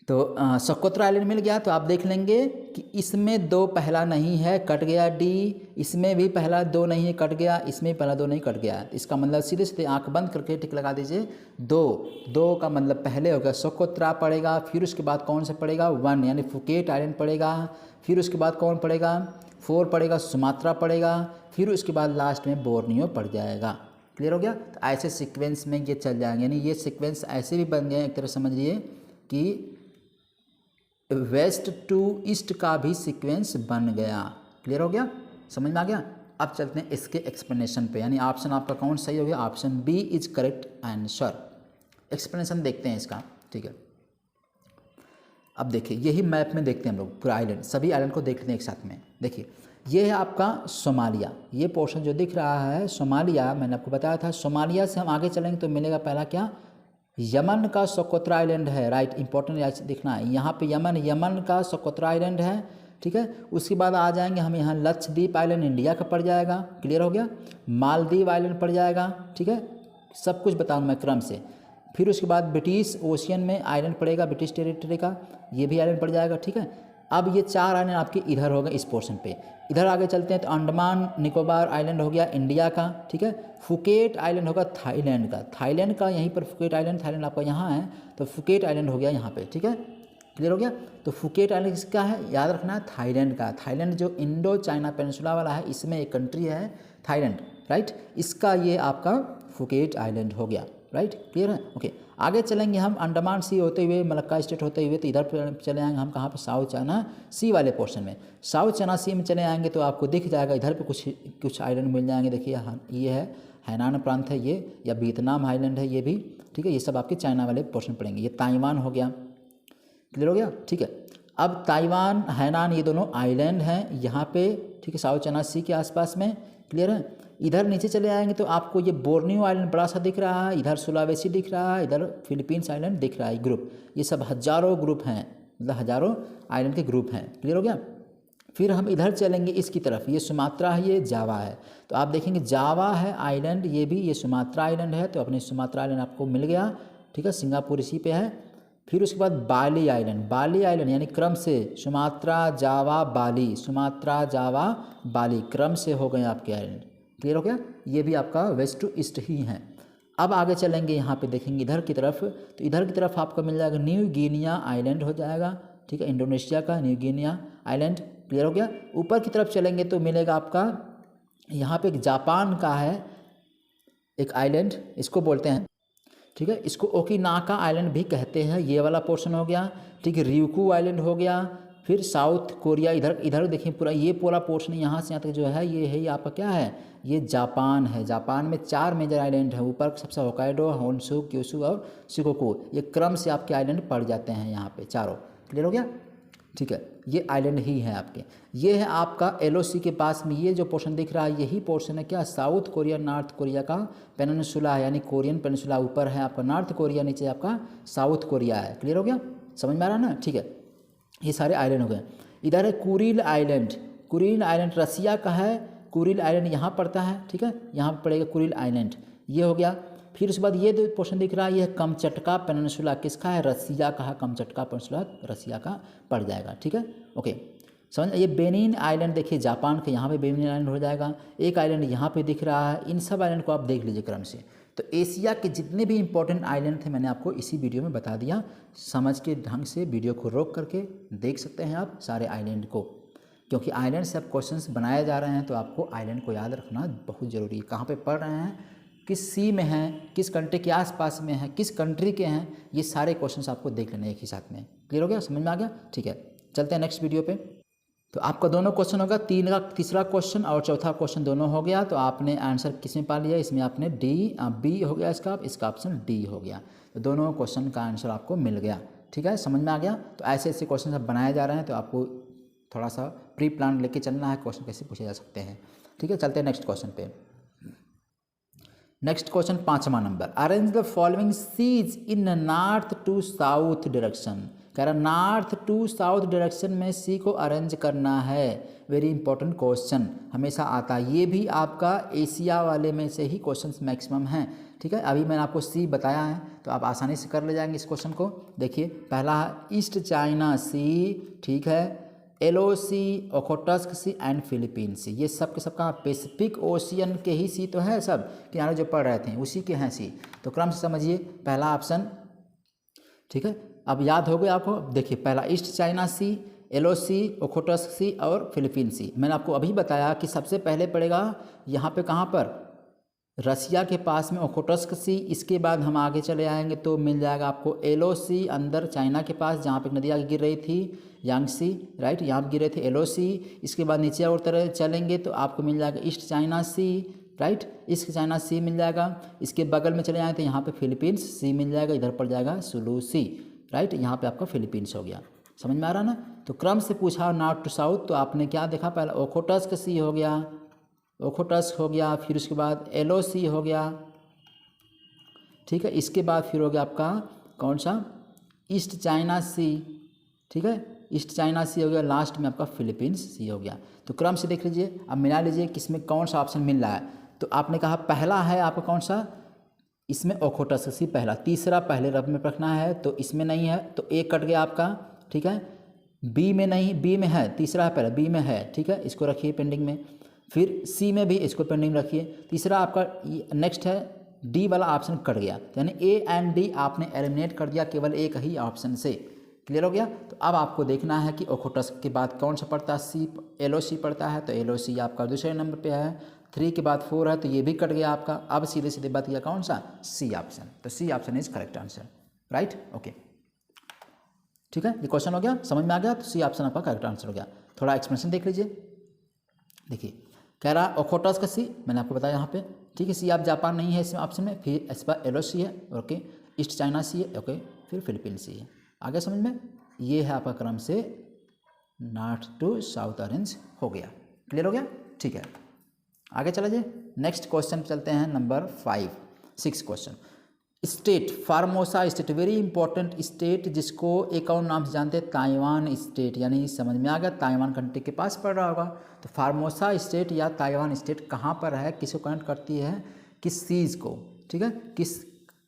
तो सोकोत्रा आइलैंड मिल गया। तो आप देख लेंगे कि इसमें 2 पहला नहीं है, कट गया डी, इसमें भी पहला 2 नहीं है, कट गया, इसमें पहला 2 नहीं, कट गया। इसका मतलब सीधे सीधे आंख बंद करके टिक लगा दीजिए, 2 का मतलब पहले होगा सोकोत्रा पड़ेगा, फिर उसके बाद कौन सा पड़ेगा? 1 यानी फुकेट आइलैंड पड़ेगा, फिर उसके बाद कौन पड़ेगा? 4 पड़ेगा, सुमात्रा पड़ेगा, फिर उसके बाद लास्ट में बोर्नियो पड़ जाएगा। क्लियर हो गया? तो ऐसे सीक्वेंस में ये चल जाएंगे, यानी ये सीक्वेंस ऐसे भी बन गए, एक तरह समझिए कि वेस्ट टू ईस्ट का भी सीक्वेंस बन गया। क्लियर हो गया? समझ में आ गया? अब चलते हैं इसके एक्सप्लेनेशन पे, यानी ऑप्शन आपका कौन सही हो गया? Option B is correct answer. Explanation देखते हैं इसका, ठीक है। अब देखिए यही मैप में देखते हैं हम लोग पूरा आइलैंड, सभी आइलैंड को देखते हैं एक साथ में। देखिए ये है आपका सोमालिया, ये पोर्शन जो दिख रहा है सोमालिया, मैंने आपको बताया था। सोमालिया से हम आगे चलेंगे तो मिलेगा पहला क्या? यमन का सोकोत्रा आइलैंड है, राइट, इंपॉर्टेंट दिखना है यहाँ पे, यमन का सोकोत्रा आइलैंड है, ठीक है। उसके बाद आ जाएंगे हम यहाँ लक्षद्वीप आइलैंड इंडिया का पड़ जाएगा, क्लियर हो गया। मालदीव आइलैंड पड़ जाएगा, ठीक है, सब कुछ बताऊँ मैं क्रम से। फिर उसके बाद ब्रिटिश ओशियन में आइलैंड पड़ेगा, ब्रिटिश टेरिटरी का, ये भी आइलैंड पड़ जाएगा, ठीक है। अब ये 4 आइलैंड आपके इधर हो गए इस पोर्शन पे। इधर आगे चलते हैं तो अंडमान निकोबार आइलैंड हो गया इंडिया का, ठीक है। फुकेट आइलैंड होगा थाईलैंड का, थाईलैंड का यहीं पर फुकेट आइलैंड, थाईलैंड आपका यहाँ है तो फुकेट आइलैंड हो गया यहाँ पे, ठीक है। क्लियर हो गया। तो फुकेट आइलैंड किसका है, याद रखना है थाईलैंड का। थाईलैंड जो इंडो चाइना पेनिनसुला वाला है इसमें एक कंट्री है थाईलैंड, राइट। इसका ये आपका फुकेट आइलैंड हो गया, राइट। क्लियर है, ओके। आगे चलेंगे हम अंडमान सी होते हुए, मलक्का स्टेट होते हुए, तो इधर चले आएंगे हम कहाँ पे, साउथ चाइना सी वाले पोर्शन में। साउथ चाइना सी में चले आएंगे तो आपको दिख जाएगा इधर पे कुछ आइलैंड मिल जाएंगे। देखिए ये है हैनान प्रांत है ये, या वियतनाम आइलैंड है ये भी, ठीक है। ये सब आपके चाइना वाले पोर्शन पड़ेंगे। ये ताइवान हो गया, क्लियर हो गया, ठीक है। अब ताइवान हैनान ये दोनों आइलैंड हैं यहाँ पे, ठीक है, साउथ चाइना सी के आसपास में, क्लियर है। इधर नीचे चले आएंगे तो आपको ये बोर्नियो आइलैंड बड़ा सा दिख रहा है, इधर सुलावेसी दिख रहा है, इधर फिलीपींस आइलैंड दिख रहा है ग्रुप। ये सब हजारों ग्रुप हैं, मतलब हजारों आइलैंड के ग्रुप हैं, क्लियर हो गया। फिर हम इधर चलेंगे इसकी तरफ, ये सुमात्रा है, ये जावा है। तो आप देखेंगे जावा है आइलैंड, ये भी ये सुमात्रा आइलैंड है, तो अपने सुमात्रा आइलैंड आपको मिल गया, ठीक है। सिंगापुर इसी पे है। फिर उसके बाद बाली आइलैंड, बाली आइलैंड यानी क्रम से सुमात्रा जावा बाली, सुमात्रा जावा बाली क्रम से हो गए आपके आइलैंड, क्लियर हो गया। ये भी आपका वेस्ट टू ईस्ट ही है। अब आगे चलेंगे यहाँ पे देखेंगे इधर की तरफ, तो इधर की तरफ आपको मिल जाएगा न्यू गिनिया आइलैंड हो जाएगा, ठीक है, इंडोनेशिया का न्यू गिनिया आइलैंड, क्लियर हो गया। ऊपर की तरफ चलेंगे तो मिलेगा आपका यहाँ पे एक जापान का है एक आइलैंड, इसको बोलते हैं, ठीक है, इसको ओकिनाका आइलैंड भी कहते हैं, ये वाला पोर्शन हो गया, ठीक है। रियुकू आइलैंड हो गया। फिर साउथ कोरिया, इधर देखिए पूरा ये पूरा पोर्शन यहाँ से यहाँ तक जो है ये आपका क्या है, ये जापान है। जापान में 4 मेजर आइलैंड है, ऊपर सबसे होकाइडो, होन्शु, क्यूशु और शिकोकू, ये क्रम से आपके आइलैंड पड़ जाते हैं यहाँ पे चारों, क्लियर हो गया, ठीक है। ये आइलैंड ही है आपके। ये है आपका LOC के पास में ये जो पोर्शन दिख रहा है, यही पोर्शन है क्या, साउथ कोरिया नॉर्थ कोरिया का पेनिनसुला है, यानी कोरियन पेनिनसुला ऊपर है आपका नॉर्थ कोरिया, नीचे आपका साउथ कोरिया है, क्लियर हो गया, समझ में आ रहा है ना, ठीक है। ये सारे आइलैंड हो गए। इधर है कुरिल आइलैंड, कुरिल आइलैंड रसिया का है, कुरिल आइलैंड यहाँ पड़ता है, ठीक है, यहाँ पर पड़ेगा कुरिल आइलैंड, ये हो गया। फिर उसके बाद ये जो पोर्शन दिख रहा है ये कमचटका पेनिनसुला, किसका है, रसिया का है, कमचटका पेनिनसुला रसिया का पड़ जाएगा, ठीक है, ओके। समझ। ये बेनिन आइलैंड देखिए जापान के, यहाँ पे बेनिन आइलैंड हो जाएगा। एक आइलैंड यहाँ पे दिख रहा है, इन सब आइलैंड को आप देख लीजिए क्रम से। तो एशिया के जितने भी इंपॉर्टेंट आइलैंड थे मैंने आपको इसी वीडियो में बता दिया, समझ के ढंग से वीडियो को रोक करके देख सकते हैं आप सारे आइलैंड को, क्योंकि आइलैंड से अब क्वेश्चंस बनाए जा रहे हैं तो आपको आइलैंड को याद रखना बहुत ज़रूरी है। कहाँ पे पढ़ रहे हैं, किस सी में हैं, किस कंट्री के आसपास में हैं, किस कंट्री के हैं, ये सारे क्वेश्चंस आपको देख लेने एक ही साथ में, क्लियर हो गया, समझ में आ गया, ठीक है। चलते हैं नेक्स्ट वीडियो पे। तो आपका दोनों क्वेश्चन होगा, तीसरा क्वेश्चन और चौथा क्वेश्चन दोनों हो गया। तो आपने आंसर किस में पा लिया, इसमें आपने बी हो गया, इसका ऑप्शन डी हो गया। तो दोनों क्वेश्चन का आंसर आपको मिल गया, ठीक है, समझ में आ गया। तो ऐसे ऐसे क्वेश्चन अब बनाए जा रहे हैं तो आपको थोड़ा सा प्री प्लान लेके चलना है, क्वेश्चन कैसे पूछे जा सकते हैं, ठीक है। चलते हैं नेक्स्ट क्वेश्चन पे। नेक्स्ट क्वेश्चन 5वां number, arrange the following seas in north to south direction. कह रहा नॉर्थ टू साउथ डायरेक्शन में सी को अरेंज करना है। वेरी इंपॉर्टेंट क्वेश्चन, हमेशा आता है, ये भी आपका एशिया वाले में से ही क्वेश्चंस मैक्सिमम हैं, ठीक है। अभी मैंने आपको सी बताया है तो आप आसानी से कर ले जाएंगे इस क्वेश्चन को। देखिए पहला है ईस्ट चाइना सी, ठीक है, LOC, Okhotsk Sea and Philippine Sea, ये सब के सब कहाँ, पैसिफिक ओशियन के ही सी तो है, सब किनारे जो पढ़ रहे थे उसी के हैं सी। तो क्रम से समझिए, पहला ऑप्शन, ठीक है। अब याद हो गया आपको, देखिए पहला ईस्ट चाइना सी, LOC, ओखोटस्क सी और फिलीपीन सी। मैंने आपको अभी बताया कि सबसे पहले पड़ेगा यहाँ पे कहाँ पर, रसिया के पास में ओखोटस्क सी। इसके बाद हम आगे चले आएंगे तो मिल जाएगा आपको LOC अंदर चाइना के पास, जहाँ पे नदी आगे गिर रही थी यांगसी, राइट, यहाँ पे गिर रहे थे LOC। इसके बाद नीचे और तरह चलेंगे तो आपको मिल जाएगा ईस्ट चाइना सी, राइट, ईस्ट चाइना सी मिल जाएगा। इसके बगल में चले जाएँ तो यहाँ पे फिलीपींस सी मिल जाएगा, इधर पड़ जाएगा सुलू सी, राइट, यहाँ पे आपका फिलीपींस हो गया, समझ में आ रहा ना। तो क्रम से पूछा नॉर्थ टू साउथ, तो आपने क्या देखा, पहला ओखोटस्क सी हो गया, ओखोटस्क हो गया, फिर उसके बाद LOC हो गया, ठीक है। इसके बाद फिर हो गया आपका कौन सा, ईस्ट चाइना सी, ठीक है, ईस्ट चाइना सी हो गया, लास्ट में आपका फिलीपींस सी हो गया। तो क्रम से देख लीजिए, अब मिला लीजिए किसमें कौन सा ऑप्शन मिल रहा है। तो आपने कहा पहला है आपका कौन सा, इसमें ओखोटस्क सी पहला, तीसरा पहले रब में रखना है तो इसमें नहीं है, तो एक कट गया आपका, ठीक है। बी में नहीं, बी में है, तीसरा है पहले, बी में है, ठीक है, इसको रखिए पेंडिंग में। फिर सी में भी इसको पेंडिंग रखिए। तीसरा आपका नेक्स्ट है डी वाला ऑप्शन कट गया, यानी ए एंड डी आपने एलिमिनेट कर दिया केवल एक ही ऑप्शन से। क्लियर हो गया। तो अब आपको देखना है कि ओखोटस के बाद कौन सा पड़ता है, सी, LOC पड़ता है, तो LOC आपका दूसरे नंबर पे है। 3 के बाद 4 है, तो ये भी कट गया आपका। अब सीधे सीधे बात किया कौन सा, सी ऑप्शन, तो C option is correct answer, right, okay, ठीक है। ये क्वेश्चन हो गया, समझ में आ गया, तो सी ऑप्शन आपका करेक्ट आंसर हो गया। थोड़ा एक्सप्लेनेशन देख लीजिए। देखिए कह रहा ओखोटस का सी, मैंने आपको बताया यहाँ पे, ठीक है। सी आप जापान नहीं है इसमें ऑप्शन में, फिर इस पर LOC है, ओके, ईस्ट चाइना सी है, ओके, फिर फिलीपीन सी है। आगे समझ में, ये है आपका क्रम से नॉर्थ टू साउथ ऑरेंज हो गया। क्लियर हो गया, ठीक है। आगे चला जाए, नेक्स्ट क्वेश्चन चलते हैं number 6 question. State, Formosa state, very important state, जिसको एक और नाम से जानते हैं ताइवान स्टेट, यानी समझ में आ गया ताइवान कंट्री के पास पड़ रहा होगा। तो फार्मोसा स्टेट या ताइवान स्टेट कहाँ पर है, किसको कनेक्ट करती है, किस सीज को, ठीक है, किस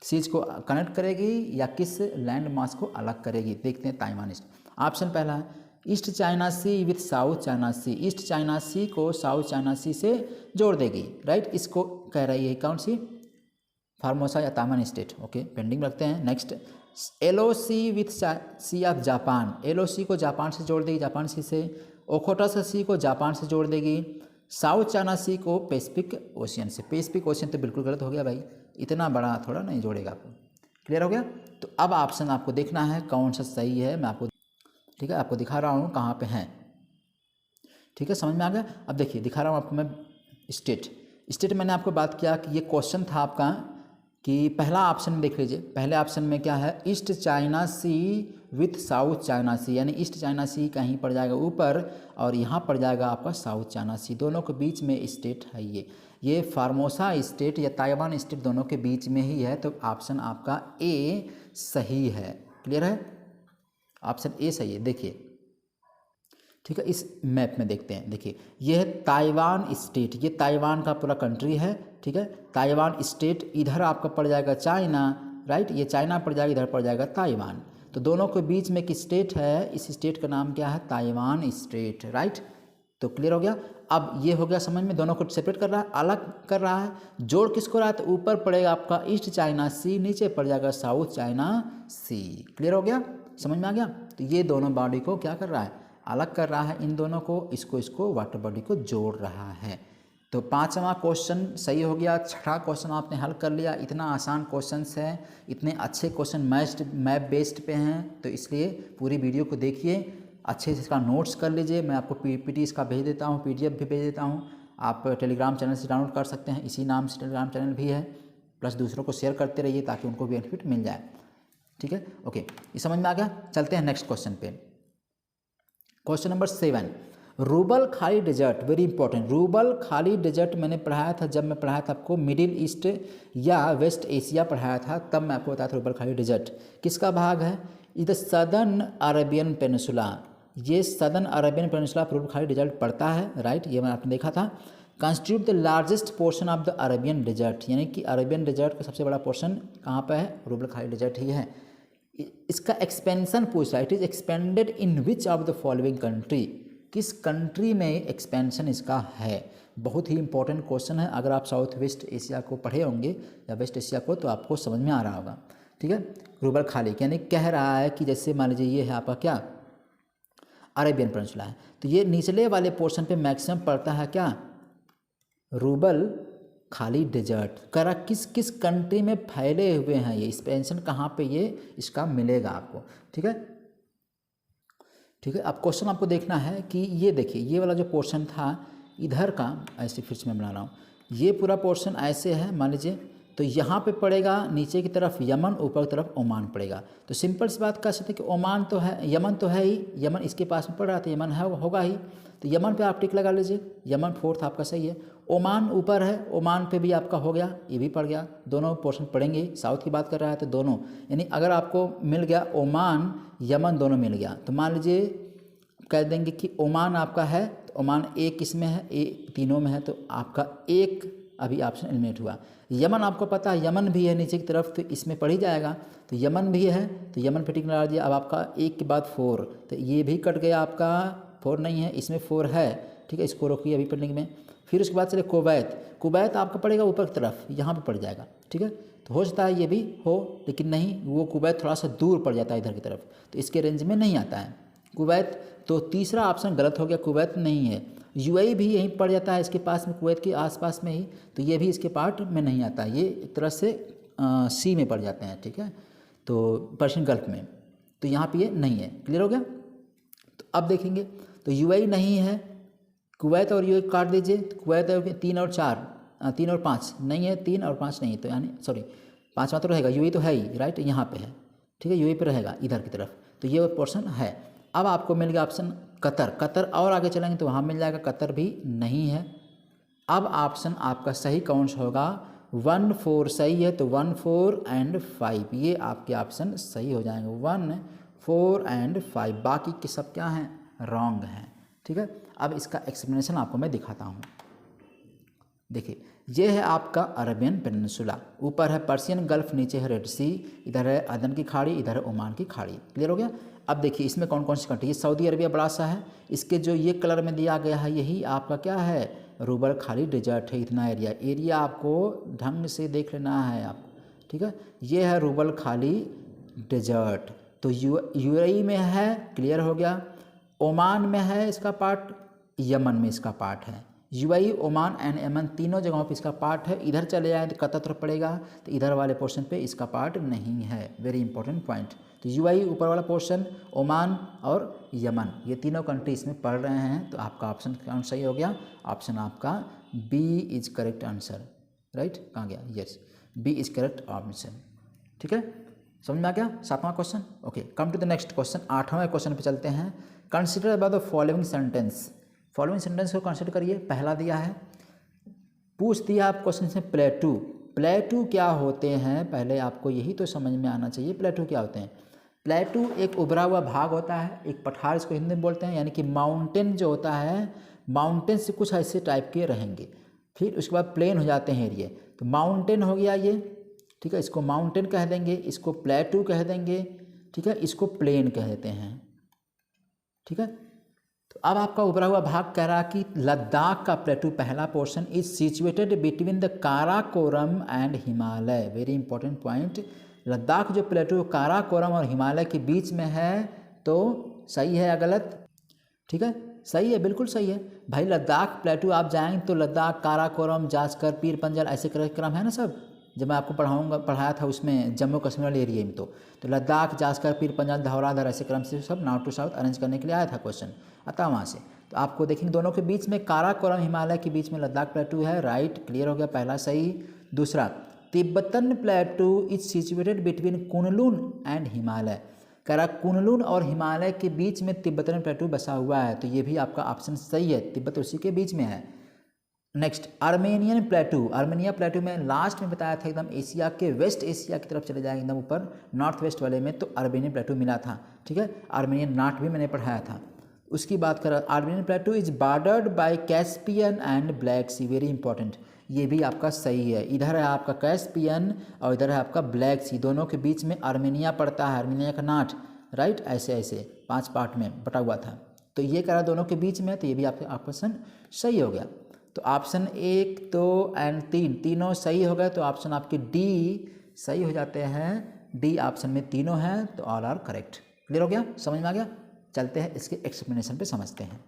सीज को कनेक्ट करेगी या किस लैंड मास को अलग करेगी, देखते हैं ताइवान स्टेट। ऑप्शन पहला है East China Sea with South China Sea, East China Sea को साउथ चाइना सी से जोड़ देगी, राइट, इसको कह रही है कौन सी, फार्मोसा या ताइवान स्टेट, ओके, पेंडिंग रखते हैं। Next LOC with Sea of Japan, LOC को जापान से जोड़ देगी, जापान सी से। ओखोटस सी को जापान से जोड़ देगी। साउथ चाइना सी को पैसिफिक ओशियन से, पैसिफिक ओशियन तो बिल्कुल गलत हो गया भाई, इतना बड़ा थोड़ा नहीं जोड़ेगा आपको। क्लियर हो गया। तो अब ऑप्शन आपको देखना है कौन सा सही है, मैं आपको, ठीक है, आपको दिखा रहा हूँ कहाँ पे हैं, ठीक है, समझ में आ गया। अब देखिए दिखा रहा हूँ आपको मैं स्टेट मैंने आपको बात किया कि ये क्वेश्चन था आपका कि पहला ऑप्शन देख लीजिए, पहले ऑप्शन में क्या है, East China Sea with South China Sea, यानी ईस्ट चाइना सी कहीं पड़ जाएगा ऊपर और यहाँ पड़ जाएगा आपका साउथ चाइना सी, दोनों के बीच में स्टेट है ये फार्मोसा स्टेट या ताइवान स्टेट दोनों के बीच में ही है। तो ऑप्शन आपका ए सही है। क्लियर है, ऑप्शन ए सही है। देखिए, ठीक है, इस मैप में देखते हैं, देखिए ये है ताइवान स्टेट, ये ताइवान का पूरा कंट्री है, ठीक है, ताइवान स्टेट, इधर आपका पड़ जाएगा चाइना, राइट, ये चाइना पड़ जाएगा, इधर पड़ जाएगा ताइवान, तो दोनों के बीच में एक स्टेट है, इस स्टेट का नाम क्या है, ताइवान स्टेट, राइट। तो क्लियर हो गया। अब ये हो गया समझ में, दोनों को सेपरेट कर रहा है, अलग कर रहा है, जोड़ किसको रहा है, तो ऊपर पड़ेगा आपका ईस्ट चाइना सी, नीचे पड़ जाएगा साउथ चाइना सी। क्लियर हो गया, समझ में आ गया। तो ये दोनों बॉडी को क्या कर रहा है, अलग कर रहा है, इन दोनों को, इसको वाटर बॉडी को जोड़ रहा है। तो 5वां क्वेश्चन सही हो गया। 6वां क्वेश्चन आपने हल कर लिया। इतना आसान क्वेश्चंस है, इतने अच्छे क्वेश्चन मैप बेस्ड पे हैं, तो इसलिए पूरी वीडियो को देखिए, अच्छे से इसका नोट्स कर लीजिए। मैं आपको PPT इसका भेज देता हूँ, PDF भी भेज देता हूँ, आप टेलीग्राम चैनल से डाउनलोड कर सकते हैं, इसी नाम से टेलीग्राम चैनल भी है, प्लस दूसरों को शेयर करते रहिए ताकि उनको भी बेनिफिट मिल जाए। ठीक है, ओके, ये समझ में आ गया। चलते हैं नेक्स्ट क्वेश्चन पे। Question number 7, rouble Khali desert, very important. Rouble Khali desert मैंने पढ़ाया था, जब मैं पढ़ाया था आपको मिडिल ईस्ट या वेस्ट एशिया पढ़ाया था, तब मैं आपको बताया था रूबल खाली डेजर्ट किसका भाग है, is the southern Arabian Peninsula, ये southern Arabian Peninsula Rub al Khali desert पड़ता है, राइट, ये मैंने आपने देखा था। Constitute the largest portion of the Arabian Desert, यानी कि अरेबियन डेजर्ट का सबसे बड़ा पोर्शन कहाँ पर है, रूबल खाली डेजर्ट ही है। इसका एक्सपेंशन पूछ रहा है, it is expanded in which of the following country, किस कंट्री में एक्सपेंशन इसका है। बहुत ही इंपॉर्टेंट क्वेश्चन है, अगर आप साउथ वेस्ट एशिया को पढ़े होंगे या वेस्ट एशिया को तो आपको समझ में आ रहा होगा। ठीक है, रूबल खाली यानी कह रहा है कि जैसे मान लीजिए ये है आपका क्या अरेबियन पेनिनसुला है, तो ये निचले वाले पोर्शन पे मैक्सिमम पड़ता है क्या, रूबल खाली डेजर्ट। करा किस किस कंट्री में फैले हुए हैं ये, एक्सपेंशन कहाँ पे ये इसका मिलेगा आपको। ठीक है, ठीक है। अब क्वेश्चन आपको देखना है कि ये देखिए ये वाला जो पोर्शन था इधर का, ऐसे फिर से मैं बना रहा हूँ, ये पूरा पोर्शन ऐसे है मान लीजिए, तो यहाँ पे पड़ेगा नीचे की तरफ यमन, ऊपर की तरफ ओमान पड़ेगा। तो सिंपल सी बात कह सकते हैं कि ओमान तो है, यमन तो है ही, यमन इसके पास में पड़ रहा था, यमन है होगा ही, तो यमन पे आप टिक लगा लीजिए, यमन 4th आपका सही है। ओमान ऊपर है, ओमान पे भी आपका हो गया, ये भी पड़ गया, दोनों पोर्शन पड़ेंगे। साउथ की बात कर रहा है तो दोनों, यानी अगर आपको मिल गया ओमान यमन दोनों मिल गया, तो मान लीजिए कह देंगे कि ओमान आपका है, तो ओमान एक किस में है, ए तीनों में है, तो आपका एक अभी ऑप्शन एलिमिनेट हुआ। यमन आपको पता है, यमन भी है नीचे की तरफ, तो इसमें पढ़ ही जाएगा, तो यमन भी है, तो यमन पे टिक लगा दिया। अब आपका एक के बाद 4, तो ये भी कट गया आपका, 4 नहीं है, इसमें 4 है, ठीक है, इसको रोकिए अभी पढ़ने में। फिर उसके बाद चले कुवैत, कुवैत आपका पड़ेगा ऊपर की तरफ, यहाँ पे पड़ जाएगा, ठीक है। तो हो सकता है ये भी हो, लेकिन नहीं, वो कुवैत थोड़ा सा दूर पड़ जाता है इधर की तरफ, तो इसके रेंज में नहीं आता है कुवैत। तो तीसरा ऑप्शन गलत हो गया, कुवैत नहीं है। यूएई भी यहीं पड़ जाता है इसके पास में, कुवैत के आसपास में ही, तो ये भी इसके पार्ट में नहीं आता, ये एक तरह से सी में पड़ जाते हैं, ठीक है, तो पर्शियन गल्फ में, तो यहाँ पे ये नहीं है। क्लियर हो गया। तो अब देखेंगे, तो यूएई नहीं है, कुवैत और यूएई काट दीजिए, तो कुवैत 3 और 4, 3 और 5 नहीं है, 3 और 5 नहीं है, तो यानी सॉरी 5वां तो रहेगा, यूएई तो है ही, राइट, यहाँ पे है, ठीक है, यूएई पे रहेगा इधर की तरफ, तो ये पोर्शन है। अब आपको मिल गया ऑप्शन कतर, कतर और आगे चलेंगे तो वहाँ मिल जाएगा, कतर भी नहीं है। अब ऑप्शन आपका सही कौन सा होगा, 1 4 सही है, तो 1 4 एंड 5 ये आपके ऑप्शन सही हो जाएंगे, 1 4 एंड 5, बाकी के सब क्या हैं, रॉन्ग हैं, ठीक है। अब इसका एक्सप्लेनेशन आपको मैं दिखाता हूँ। देखिए, ये है आपका अरबियन पेनिनसुला, ऊपर है पर्शियन गल्फ, नीचे है रेड सी, इधर है अदन की खाड़ी, इधर है ओमान की खाड़ी। क्लियर हो गया। अब देखिए इसमें कौन कौन सी कंट्री, ये सऊदी अरबिया बड़ा सा है, इसके जो ये कलर में दिया गया है यही आपका क्या है, रूबल खाली डेजर्ट है, इतना एरिया आपको ढंग से देख लेना है आपको, ठीक है। ये है रूबल खाली डेजर्ट, तो यूएई में है, क्लियर हो गया। ओमान में है इसका पार्ट, यमन में इसका पार्ट है, यूएई, ओमान एंड यमन तीनों जगहों पे इसका पार्ट है। इधर चले जाए तो कतर तरफ पड़ेगा, तो इधर वाले पोर्शन पे इसका पार्ट नहीं है, वेरी इंपॉर्टेंट पॉइंट। तो यूएई ऊपर वाला पोर्शन, ओमान और यमन, ये तीनों कंट्री इसमें पढ़ रहे हैं, तो आपका ऑप्शन कौन सही हो गया, ऑप्शन आपका B is correct answer, right, कहाँ गया, yes, B is correct option, ठीक है। समझ में आ गया 7वां question. Okay, come to the next question, 8वें क्वेश्चन पे चलते हैं। Consider about the following sentence, following sentence को कंसिडर करिए। पहला दिया है, पूछ दिया आप क्वेश्चन से प्लेटू, प्लेटू क्या होते हैं, पहले आपको यही तो समझ में आना चाहिए, प्लेटू क्या होते हैं। प्लेटू एक उभरा हुआ भाग होता है, एक पठार इसको हिंदी में बोलते हैं, यानी कि माउंटेन जो होता है, माउंटेन से कुछ ऐसे टाइप के रहेंगे, फिर उसके बाद प्लेन हो जाते हैं एरिया, तो माउंटेन हो गया ये, ठीक है, इसको माउंटेन कह देंगे, इसको प्लेटू कह देंगे, ठीक है, इसको प्लेन कह देते हैं, ठीक है। तो अब आपका उभरा हुआ भाग कह रहा कि लद्दाख का प्लेटू पहला portion is situated between the Karakoram and Himalaya, very important point. Ladakh जो प्लेटू काराकोरम और हिमालय के बीच में है, तो सही है या गलत, ठीक है, सही है, बिल्कुल सही है भाई। लद्दाख प्लेटू आप जाएंगे तो लद्दाख, काराकोरम, जास्कर, पीर पंजल ऐसे क्रम है ना सब, जब मैं आपको पढ़ाया था उसमें जम्मू कश्मीर वाले एरिया में, तो लद्दाख, जास्कर, पीर पंजल, धौलाधर ऐसे क्रम से सब नॉर्थ टू साउथ अरेंज करने के लिए आया था क्वेश्चन, आता वहाँ से। तो आपको देखेंगे दोनों के बीच में काराकोरम हिमालय के बीच में लद्दाख प्लेटू है, राइट, क्लियर हो गया, पहला सही। दूसरा, Tibetan प्लेटू is situated between Kunlun and Himalaya, कह रहा कुनलुन और हिमालय के बीच में तिब्बतन प्लेटू बसा हुआ है, तो ये भी आपका ऑप्शन सही है, तिब्बत उसी के बीच में है। नेक्स्ट, आर्मेनियन प्लेटू, आर्मेनिया प्लेटू में लास्ट में बताया था एकदम एशिया के वेस्ट एशिया की तरफ चले जाएंगे एकदम ऊपर नॉर्थ वेस्ट वाले में, तो आर्मेनियन प्लेटू मिला था, ठीक है, आर्मेनियन नाट भी मैंने पढ़ाया था। उसकी बात करें, Armenian Plateau is bordered by Caspian and Black Sea, very important, ये भी आपका सही है। इधर है आपका कैस्पियन और इधर है आपका ब्लैक सी, दोनों के बीच में आर्मेनिया पड़ता है, आर्मेनिया का नाट, राइट, ऐसे ऐसे 5 पार्ट में बटा हुआ था, तो ये कह रहा दोनों के बीच में, तो ये भी आपका ऑप्शन सही हो गया। तो ऑप्शन 1, 2 एंड 3 तीनों सही हो गए, तो ऑप्शन आपके डी सही हो जाते हैं, डी ऑप्शन में तीनों हैं, तो ऑल आर करेक्ट। क्लियर हो गया, समझ में आ गया। चलते हैं इसके एक्सप्लेनेशन पे समझते हैं।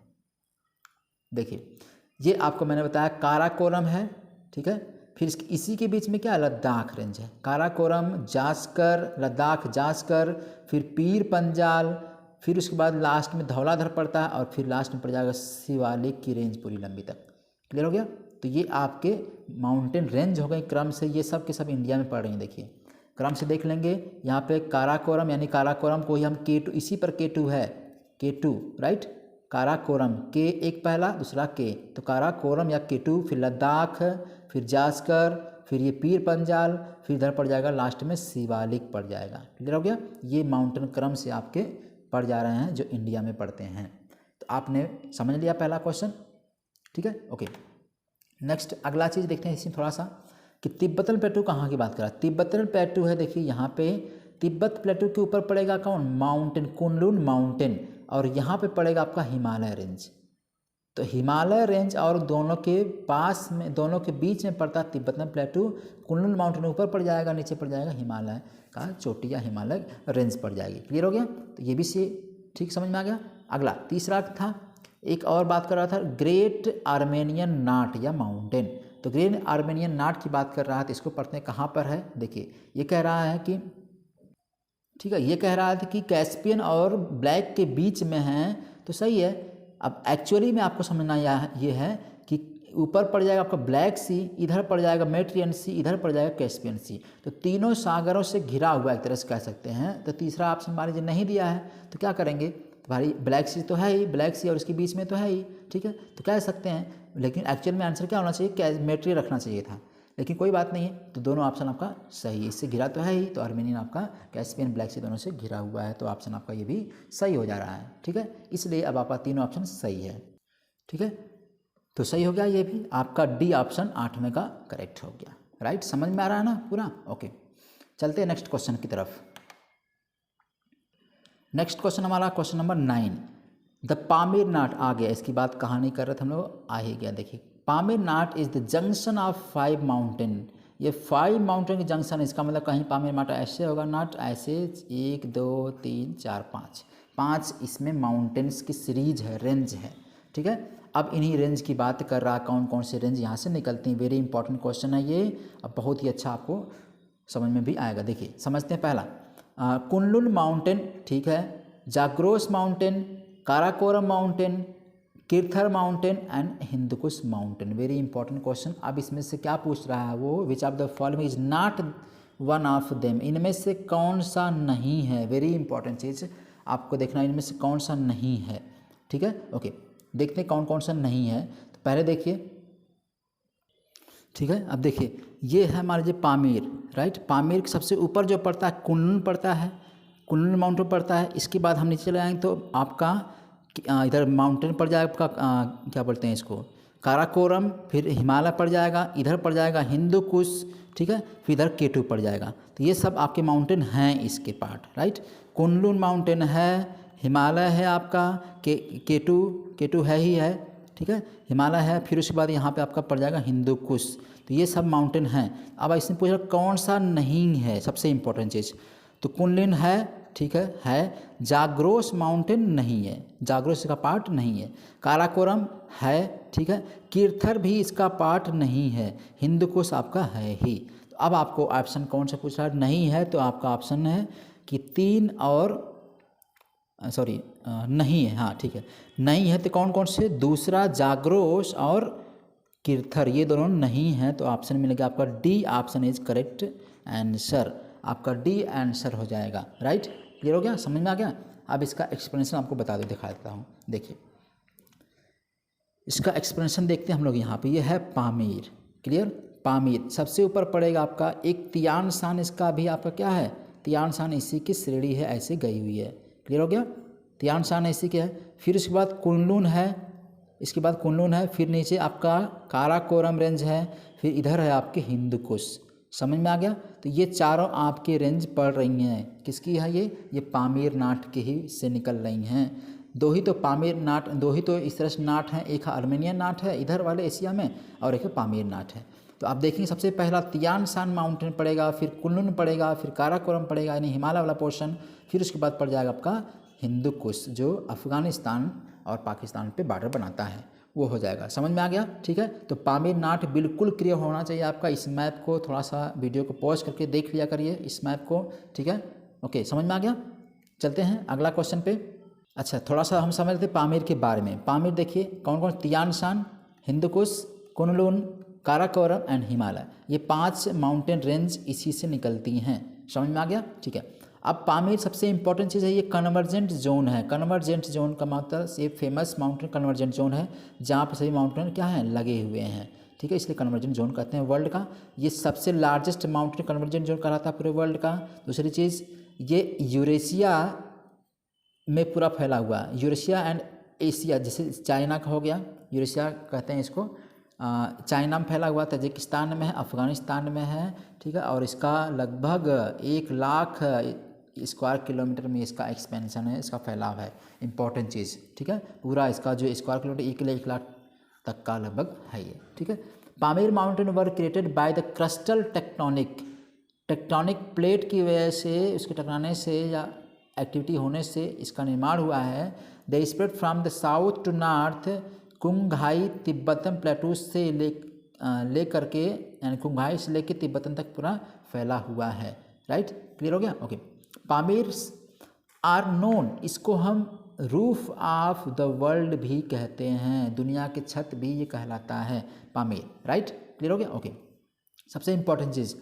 देखिए, ये आपको मैंने बताया काराकोरम है, ठीक है, फिर इसी के बीच में क्या लद्दाख रेंज है, काराकोरम, जास्कर, लद्दाख, जास्कर, फिर पीर पंजाल, फिर उसके बाद लास्ट में धौलाधर पड़ता है, और फिर लास्ट में पड़ जाएगा शिवालिक की रेंज पूरी लंबी तक। क्लियर हो गया। तो ये आपके माउंटेन रेंज हो गई क्रम से, ये सब के सब इंडिया में पड़ रही हैं। देखिए क्रम से देख लेंगे, यहाँ पे काराकोरम, यानी काराकोरम को ही हम K2, इसी पर K2 है, K2, राइट, काराकोरम, K एक पहला, दूसरा K, तो काराकोरम या K2, फिर लद्दाख, फिर जास्कर, फिर ये पीर पंजाल, फिर इधर पड़ जाएगा लास्ट में शिवालिक पड़ जाएगा। क्लियर हो गया। ये माउंटेन क्रम से आपके पड़ जा रहे हैं जो इंडिया में पड़ते हैं। तो आपने समझ लिया पहला क्वेश्चन, ठीक है, ओके। नेक्स्ट अगला चीज़ देखते हैं इसमें थोड़ा सा कि तिब्बतन प्लेटू कहाँ की बात कर रहा है। तिब्बतन प्लेटू है, देखिए यहाँ पे तिब्बत प्लेटू के ऊपर पड़ेगा कौन, माउंटेन कुनलुन माउंटेन, और यहाँ पे पड़ेगा आपका हिमालय रेंज। तो हिमालय रेंज और दोनों के पास में, दोनों के बीच में पड़ता है तिब्बतन प्लेटू। कुनलुन माउंटेन ऊपर पड़ जाएगा, नीचे पड़ जाएगा हिमालय का चोटी या हिमालय रेंज पड़ जाएगी। क्लियर हो गया, तो ये भी से ठीक समझ में आ गया। अगला तीसरा था, एक और बात कर रहा था ग्रेट आर्मेनियन नाट या माउंटेन। तो ग्रेट आर्मेनियन नाट की बात कर रहा है, तो इसको पढ़ते हैं कहाँ पर है। देखिए ये कह रहा है कि, ठीक है, ये कह रहा था कि कैस्पियन और ब्लैक के बीच में है, तो सही है। अब एक्चुअली में आपको समझना ये है कि ऊपर पड़ जाएगा आपका ब्लैक सी, इधर पड़ जाएगा मेडिटेरियन सी, इधर पड़ जाएगा कैस्पियन सी। तो तीनों सागरों से घिरा हुआ एक तरह से कह सकते हैं। तो तीसरा ऑप्शन मान लीजिए नहीं दिया है, तो क्या करेंगे, भाई ब्लैक सी तो है ही, ब्लैक सी और इसके बीच में तो है ही, ठीक है, तो कह सकते हैं। लेकिन एक्चुअल में आंसर क्या होना चाहिए, मेटेरियल रखना चाहिए था, लेकिन कोई बात नहीं है। तो दोनों ऑप्शन आपका सही है, इससे घिरा तो है ही, तो आर्मेनियन आपका कैस्पियन ब्लैक सी दोनों से घिरा हुआ है, तो ऑप्शन आपका ये भी सही हो जा रहा है। ठीक है, इसलिए अब आपका तीनों ऑप्शन सही है। ठीक है, तो सही हो गया ये भी, आपका डी ऑप्शन 8वें का करेक्ट हो गया। राइट, समझ में आ रहा है ना पूरा। ओके, चलते हैं नेक्स्ट क्वेश्चन की तरफ। नेक्स्ट क्वेश्चन हमारा क्वेश्चन नंबर 9, द पामीर नाट आ गया। इसकी बात कहानी कर रहे थे हम लोग, आ ही गया। देखिए Pamir knot is the junction of 5 mountain. ये 5 माउंटेन की जंक्शन, इसका मतलब कहीं पामीर नाट ऐसे होगा, नाट ऐसे 1 2 3 4 5 इसमें माउंटेन्स की सीरीज है, रेंज है। ठीक है, अब इन्हीं रेंज की बात कर रहा है, कौन कौन से रेंज यहाँ से निकलती हैं। वेरी इंपॉर्टेंट क्वेश्चन है ये, अब बहुत ही अच्छा आपको समझ में भी आएगा। देखिए समझते हैं पहला, कुनलुन माउंटेन, ठीक है, Zagros mountain, Karakoram mountain, Kirthar mountain and Hindu Kush mountain. Very important question. अब इसमें से क्या पूछ रहा है वो, which of the following is not one of them, इनमें से कौन सा नहीं है। वेरी इंपॉर्टेंट चीज़ आपको देखना, इनमें से कौन सा नहीं है। ठीक है, ओके, देखते हैं कौन कौन सा नहीं है। तो पहले देखिए, ठीक है, अब देखिए ये है मान लीजिए पामीर, राइट। पामीर के सबसे ऊपर जो पड़ता है कुनलुन पड़ता है, कुनलुन माउंटेन पड़ता है। इसके बाद हम नीचे चले आएंगे तो आपका इधर माउंटेन पड़ जाएगा आपका, क्या बोलते हैं इसको, काराकोरम, फिर हिमालय पड़ जाएगा, इधर पड़ जाएगा हिंदुकुश, ठीक है, फिर इधर केटू पड़ जाएगा। तो ये सब आपके माउंटेन हैं इसके पार्ट, राइट। कुनलुन माउंटेन है, हिमालय है आपका, केटू है ही है, ठीक है, हिमालय है, फिर उसके बाद यहाँ पे आपका पड़ जाएगा हिंदुकुश। तो ये सब माउंटेन हैं। अब इसमें पूछा कौन सा नहीं है, सबसे इम्पोर्टेंट चीज़, तो कुनलुन है, ठीक है, जाग्रोस माउंटेन नहीं है, जाग्रोस का पार्ट नहीं है, काराकोरम है, ठीक है, किर्थर भी इसका पार्ट नहीं है, हिंदुकुश आपका है ही। तो अब आपको ऑप्शन कौन सा पूछ रहा है, नहीं है, तो आपका ऑप्शन है कि 3 और सॉरी नहीं है, हाँ ठीक है, नहीं है। तो कौन कौन से, दूसरा जाग्रोस और किर्थर, ये दोनों नहीं हैं। तो ऑप्शन मिलेगा आपका D option is correct answer, आपका डी आंसर हो जाएगा। राइट, क्लियर हो गया, समझ में आ गया। अब इसका एक्सप्लेनेशन आपको बता दो, दिखा देता हूँ। देखिए इसका एक्सप्लेनेशन देखते हैं हम लोग यहाँ पे। ये है पामीर, क्लियर, पामीर सबसे ऊपर पड़ेगा आपका। एक तियान शान इसका भी आपका क्या है, तियान शान इसी की श्रेणी है, ऐसे गई हुई है। क्लियर हो गया, तियान शान इसी के है। फिर उसके बाद कुनलुन है, इसके बाद कुनलुन है, फिर नीचे आपका काराकोरम रेंज है, फिर इधर है आपके हिंदुकुश। समझ में आ गया। तो ये चारों आपके रेंज पड़ रही हैं, किसकी है ये पामीर नाट के ही से निकल रही हैं। दो ही तो पामीर नाट, दो ही तो इस तरह से नाट हैं, एक आर्मेनियन नाट है इधर वाले एशिया में, और एक है पामीर नाट है। तो आप देखेंगे सबसे पहला तियान शान माउंटेन पड़ेगा, फिर कुनलुन पड़ेगा, फिर काराकोरम पड़ेगा यानी हिमालय वाला पोर्शन, फिर उसके बाद पड़ जाएगा आपका हिंदुकुश जो अफ़गानिस्तान और पाकिस्तान पे बॉर्डर बनाता है, वो हो जाएगा। समझ में आ गया, ठीक है। तो पामीर नाट बिल्कुल क्लियर होना चाहिए आपका। इस मैप को थोड़ा सा वीडियो को पॉज करके देख लिया करिए इस मैप को, ठीक है, ओके, समझ में आ गया। चलते हैं अगला क्वेश्चन पे। अच्छा, थोड़ा सा हम समझ लेते पामीर के बारे में। पामीर देखिए कौन कौन, Tian Shan, Hindu Kush, Kunlun, Karakoram and Himalaya, ये 5 माउंटेन रेंज इसी से निकलती हैं। समझ में आ गया, ठीक है। अब पामीर सबसे इंपॉर्टेंट चीज़ है, ये कन्वर्जेंट जोन है। कन्वर्जेंट जोन का मतलब ये फेमस माउंटेन कन्वर्जेंट जोन है, जहाँ पर सभी माउंटेन क्या हैं, लगे हुए हैं, ठीक है, इसलिए कन्वर्जेंट जोन कहते हैं वर्ल्ड का। ये सबसे लार्जेस्ट माउंटेन कन्वर्जेंट जोन कहलाता है पूरे वर्ल्ड का। दूसरी चीज़, ये यूरेशिया में पूरा फैला हुआ है, यूरेशिया एंड एशिया, जैसे चाइना का हो गया, यूरेशिया कहते हैं इसको, चाइना में फैला हुआ, तजिकिस्तान में है, अफ़गानिस्तान में है, ठीक है। और इसका लगभग 1 लाख स्क्वायर किलोमीटर में इसका एक्सपेंशन है, इसका फैलाव है, इंपॉर्टेंट चीज़, ठीक है। पूरा इसका जो स्क्वायर किलोमीटर 1 लाख तक का लगभग है ये, ठीक है। Pamir mountain were created by the crustal tectonic plate की वजह से, उसके टकराने से या एक्टिविटी होने से इसका निर्माण हुआ है। They spread from the south to north, Qinghai Tibetan plateau से ले करके, यानी कुंगहाई से लेकर तिब्बतन तक पूरा फैला हुआ है, राइट। क्लियर हो गया, ओके। पामीर आर नोन, इसको हम रूफ ऑफ द वर्ल्ड भी कहते हैं, दुनिया की छत भी ये कहलाता है पामीर, राइट। क्लियर हो गया, ओके। सबसे इंपॉर्टेंट चीज़,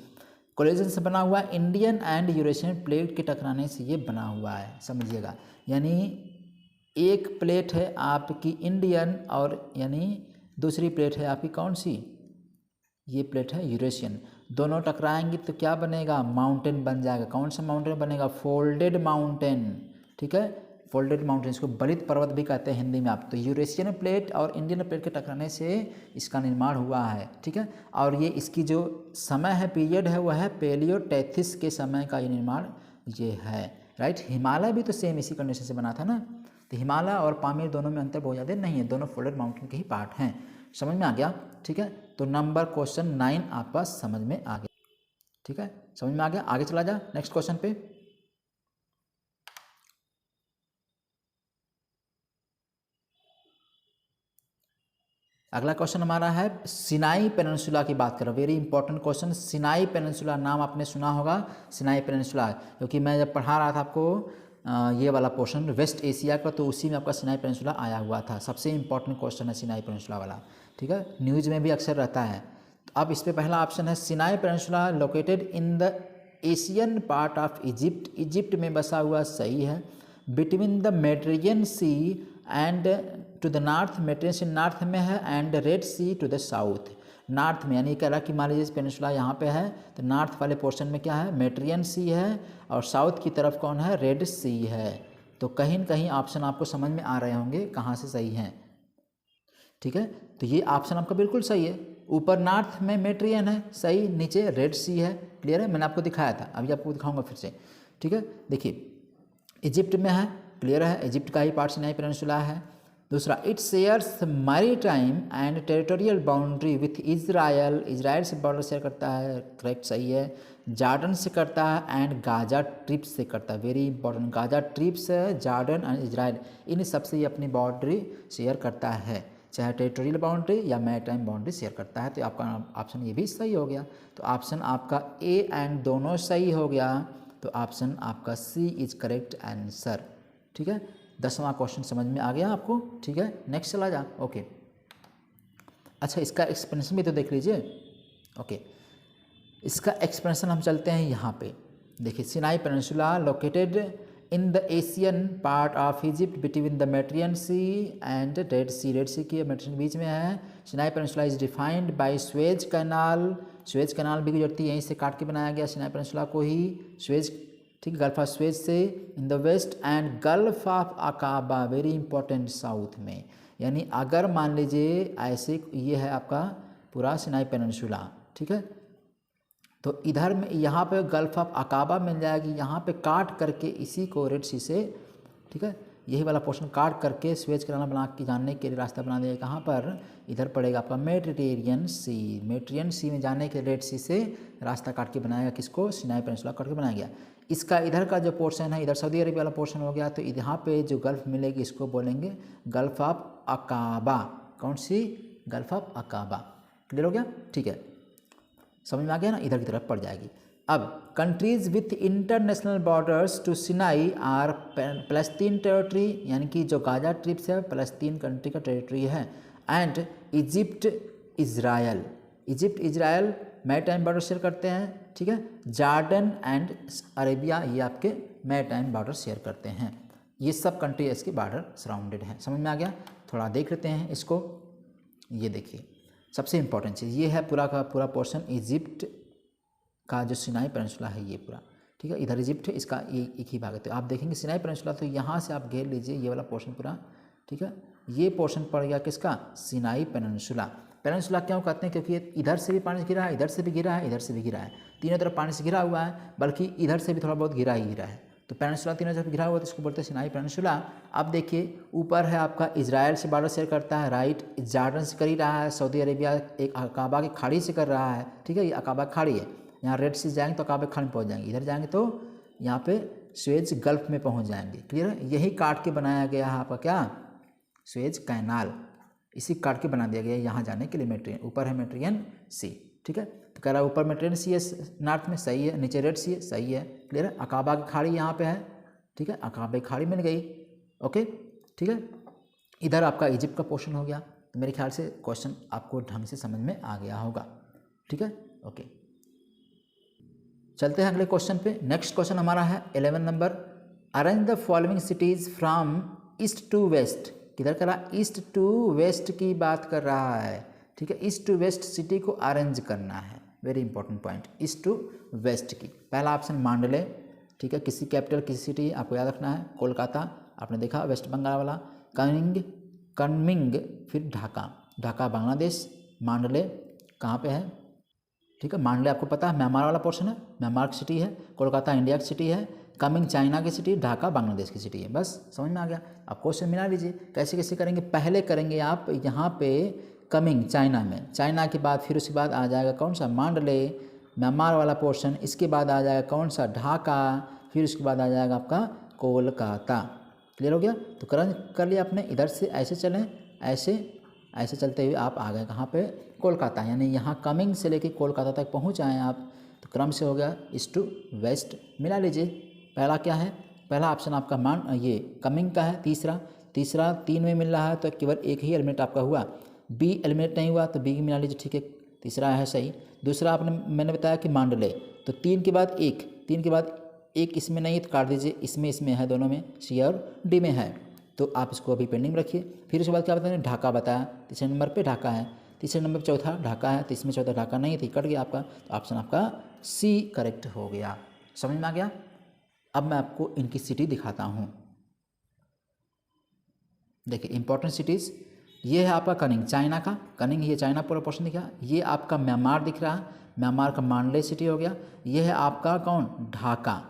कोलिजन से बना हुआ, इंडियन एंड यूरेशियन प्लेट के टकराने से ये बना हुआ है, समझिएगा। यानी एक प्लेट है आपकी इंडियन, और यानी दूसरी प्लेट है आपकी कौन सी, ये प्लेट है यूरेशियन। दोनों टकराएंगे तो क्या बनेगा, माउंटेन बन जाएगा। कौन सा माउंटेन बनेगा, फोल्डेड माउंटेन, ठीक है। फोल्डेड माउंटेन, इसको बलित पर्वत भी कहते हैं हिंदी में आप। तो यूरेशियन प्लेट और इंडियन प्लेट के टकराने से इसका निर्माण हुआ है, ठीक है। और ये इसकी जो समय है, पीरियड है, वह है पैलियोटेथिस के समय का ये निर्माण ये है, राइट। हिमालय भी तो सेम इसी कंडीशन से बना था ना। तो हिमालय और पामीर दोनों में अंतर बहुत ज़्यादा नहीं है, दोनों फोल्डेड माउंटेन के ही पार्ट हैं। समझ में आ गया, ठीक है। तो नंबर क्वेश्चन 9 आपका समझ में आ गया, ठीक है। समझ में आ गया, आगे चला जा नेक्स्ट क्वेश्चन पे। अगला क्वेश्चन हमारा है सिनाई पेनिनसुला की बात करें, very important question. Sinai peninsula नाम आपने सुना होगा, सिनाई पेनिनसुला, क्योंकि मैं जब पढ़ा रहा था आपको ये वाला पोर्शन वेस्ट एशिया का, तो उसी में आपका सिनाई पेनिनसुला आया हुआ था। सबसे इंपॉर्टेंट क्वेश्चन है सिनाई पेनिनसुला वाला, ठीक है। न्यूज़ में भी अक्सर रहता है। तो अब इस पर पहला ऑप्शन है Sinai peninsula located in the Asian part of Egypt, Egypt में बसा हुआ, सही है। Between the Mediterranean C and to the north, Mediterranean Sea north में है, and red Sea to the south, north में। यानी कह रहा कि मान लीजिए पेनिनसुला यहाँ पे है, तो नॉर्थ वाले पोर्शन में क्या है, मेडिटेरेनियन सी है, और साउथ की तरफ कौन है, रेड सी है। तो कहीं न कहीं ऑप्शन आपको समझ में आ रहे होंगे कहाँ से सही हैं, ठीक है। तो ये ऑप्शन आपका बिल्कुल सही है। ऊपर नॉर्थ में मेडिटेरेनियन है, सही, नीचे रेड सी है, क्लियर है। मैंने आपको दिखाया था, अभी आपको दिखाऊंगा फिर से, ठीक है। देखिए इजिप्ट में है, क्लियर है, इजिप्ट का ही पार्ट सिनाई पेनिनसुला है। दूसरा, it shares maritime and territorial boundary with Israel, Israel से बॉर्डर शेयर करता है, करेक्ट, सही है। जॉर्डन से करता है, एंड गाजा ट्रिप से करता है, very important. Gaza strips, Jordan and Israel, इन सबसे ये अपनी बाउंड्री शेयर करता है, चाहे टेरिटोरियल बाउंड्री या मैरीटाइम बाउंड्री शेयर करता है। तो आपका ऑप्शन ये भी सही हो गया। तो ऑप्शन आपका ए एंड दोनों सही हो गया। तो ऑप्शन आपका सी इज करेक्ट आंसर, ठीक है। 10वां क्वेश्चन समझ में आ गया आपको, ठीक है। नेक्स्ट चला जा, ओके। अच्छा, इसका एक्सप्लेनेशन भी तो देख लीजिए, ओके। इसका एक्सप्लेनेशन हम चलते हैं यहाँ पे, देखिए Sinai peninsula located in the Asian part of Egypt between the Mediterranean C and red sea, red sea की मेडिटेरेनियन बीच में है। Sinai peninsula is defined by Suez canal, Suez canal भी गुजरती है, यहीं से काट के बनाया गया सिनाई पेनिनसुला को ही, स्वेज, ठीक, गल्फ ऑफ स्वेज से in the west, and Gulf of Aqaba, very important, south में। यानी अगर मान लीजिए ऐसे, ये है आपका पूरा सिनाई पेनिनसुला, ठीक है। तो इधर में यहाँ पे गल्फ ऑफ अकाबा मिल जाएगी, यहाँ पे काट करके इसी को रेड सी से, ठीक है, यही वाला पोर्शन काट करके स्वेज कैनाल बना के जाने के लिए रास्ता बना दिया। कहाँ पर, इधर पड़ेगा आपका मेडिटेरेनियन सी, मेडिटेरेनियन सी में जाने के रेड सी से रास्ता काट के बनाया गया, किसको, सिनाई पेनिनसुला काट के बनाया गया। इसका इधर का जो पोर्शन है, इधर सऊदी अरब वाला पोर्शन हो गया, तो यहाँ पे जो गल्फ मिलेगी इसको बोलेंगे गल्फ ऑफ अकाबा, कौन सी, गल्फ ऑफ अकाबा, क्लियर हो गया, ठीक है। समझ में आ गया ना, इधर की तरफ पड़ जाएगी। अब countries with international borders to Sinai are फ़लस्तीन टेरिटरी, यानी कि जो गाजा ट्रिप्स है फ़लस्तीन कंट्री का टेरिटरी है, and Egypt Israel, Egypt Israel maritime border share करते हैं, ठीक है। जॉर्डन एंड अरेबिया, ये आपके मैरीटाइम बॉर्डर शेयर करते हैं। ये सब कंट्री इसके बॉर्डर सराउंडेड हैं। समझ में आ गया, थोड़ा देख लेते हैं इसको। ये देखिए सबसे इंपॉर्टेंट चीज़ ये है, पूरा का पूरा पोर्शन इजिप्ट का जो सिनाई पेनिनसुला है ये पूरा, ठीक है। इधर इजिप्ट है, इसका ये एक ही भाग है। तो आप देखेंगे सिनाई पेनिनसुला, तो यहाँ से आप घेर लीजिए ये वाला पोर्शन पूरा, ठीक है। ये पोर्शन पड़ गया किसका, सिनाई पेनिनसुला। पेनिनसुला क्यों कहते हैं? क्योंकि इधर से भी पानी गिरा है, इधर से भी गिरा है, इधर से भी गिरा है, तीनों तरफ पानी से घिरा हुआ है, बल्कि इधर से भी थोड़ा बहुत घिरा ही गिरा है। तो पेनिनसुला तीनों तरफ घिरा हुआ है, तो इसको बोलते हैं सिनाई पेनिनसुला। अब देखिए ऊपर है आपका इजराइल से बॉर्डर शेयर करता है, राइट, जॉर्डन से कर ही रहा है, सऊदी अरेबिया एक अकाबा की खाड़ी से कर रहा है, ठीक है, ये अकाबा खाड़ी है। यहाँ रेड सी जाएंगे तो अकाबा खाड़ी में पहुँच जाएंगे, इधर जाएंगे तो यहाँ पे सुएज गल्फ में पहुँच जाएंगे। क्लियर है? यही काट के बनाया गया है आपका क्या, सुएज कैनाल, इसी काट के बना दिया गया है यहाँ जाने के लिए। मेडिटेरियन ऊपर है मेडिटेरियन सी, ठीक है, तो कह रहा है ऊपर मेडिटेरियन सी है नॉर्थ में, सही है, नीचे रेड सी है, सही है। क्लियर है? अकाबा की खाड़ी यहाँ पे है, ठीक है, अकाबा की खाड़ी मिल गई। ओके, ठीक है, इधर आपका इजिप्ट का पोर्शन हो गया। तो मेरे ख्याल से क्वेश्चन आपको ढंग से समझ में आ गया होगा, ठीक है। ओके, चलते हैं अगले क्वेश्चन पे। नेक्स्ट क्वेश्चन हमारा है 11 number, arrange the following cities from east to west. किधर कर रहा है? ईस्ट टू वेस्ट की बात कर रहा है, ठीक है, ईस्ट टू वेस्ट सिटी को अरेंज करना है, very important point, east to west की। पहला ऑप्शन मांडले, ठीक है, किसी कैपिटल किसी सिटी आपको याद रखना है, कोलकाता आपने देखा वेस्ट बंगाल वाला, कनमिंग, फिर ढाका, ढाका बांग्लादेश, मांडले कहाँ पे है, ठीक है, मांडले आपको पता है म्यांमार वाला पोर्शन है, म्यांमार की सिटी है, कोलकाता इंडिया की सिटी है, कमिंग चाइना की सिटी, ढाका बांग्लादेश की सिटी है। बस समझ में आ गया। अब क्वेश्चन मिला लीजिए, कैसे कैसे करेंगे। पहले करेंगे आप यहाँ पे कमिंग चाइना में, चाइना के बाद फिर उसके बाद आ जाएगा कौन सा, मांडले, म्यांमार वाला पोर्शन, इसके बाद आ जाएगा कौन सा, ढाका, फिर उसके बाद आ जाएगा आपका कोलकाता। क्लियर हो गया? तो कर लिया आपने। इधर से ऐसे चलें, ऐसे चलते हुए आप आ गए कहाँ पे, कोलकाता, यानी यहाँ कमिंग से लेके कोलकाता तक पहुँच आए आप। तो क्रम से हो गया ईस्ट टू वेस्ट। मिला लीजिए, पहला क्या है, पहला ऑप्शन आपका ये कमिंग का है, तीसरा 3 में मिल रहा है तो केवल एक ही एलिमेंट आपका हुआ, बी एलिमेंट नहीं हुआ तो बी मिला लीजिए, ठीक है, तीसरा है सही। दूसरा मैंने बताया कि मांडले, तो 3 के बाद एक इसमें नहीं तो काट दीजिए, इसमें है, दोनों में सी और डी में है, तो आप इसको अभी पेंडिंग रखिए। फिर उसके बाद क्या बताएं, ढाका बताया, तीसरे नंबर पे ढाका है, तीसरे नंबर पे चौथा ढाका है, तो इसमें चौथा ढाका नहीं थी, कट गया आपका, तो ऑप्शन आपका सी करेक्ट हो गया। समझ में आ गया? अब मैं आपको इनकी सिटी दिखाता हूँ। देखिए इंपॉर्टेंट सिटीज़, ये है आपका कनिंग, चाइना का कनिंग, ये चाइना पूरा पोर्शन दिखा, ये आपका म्यांमार दिख रहा है, म्यांमार का मांडले सिटी हो गया, ये है आपका कौन, ढाका,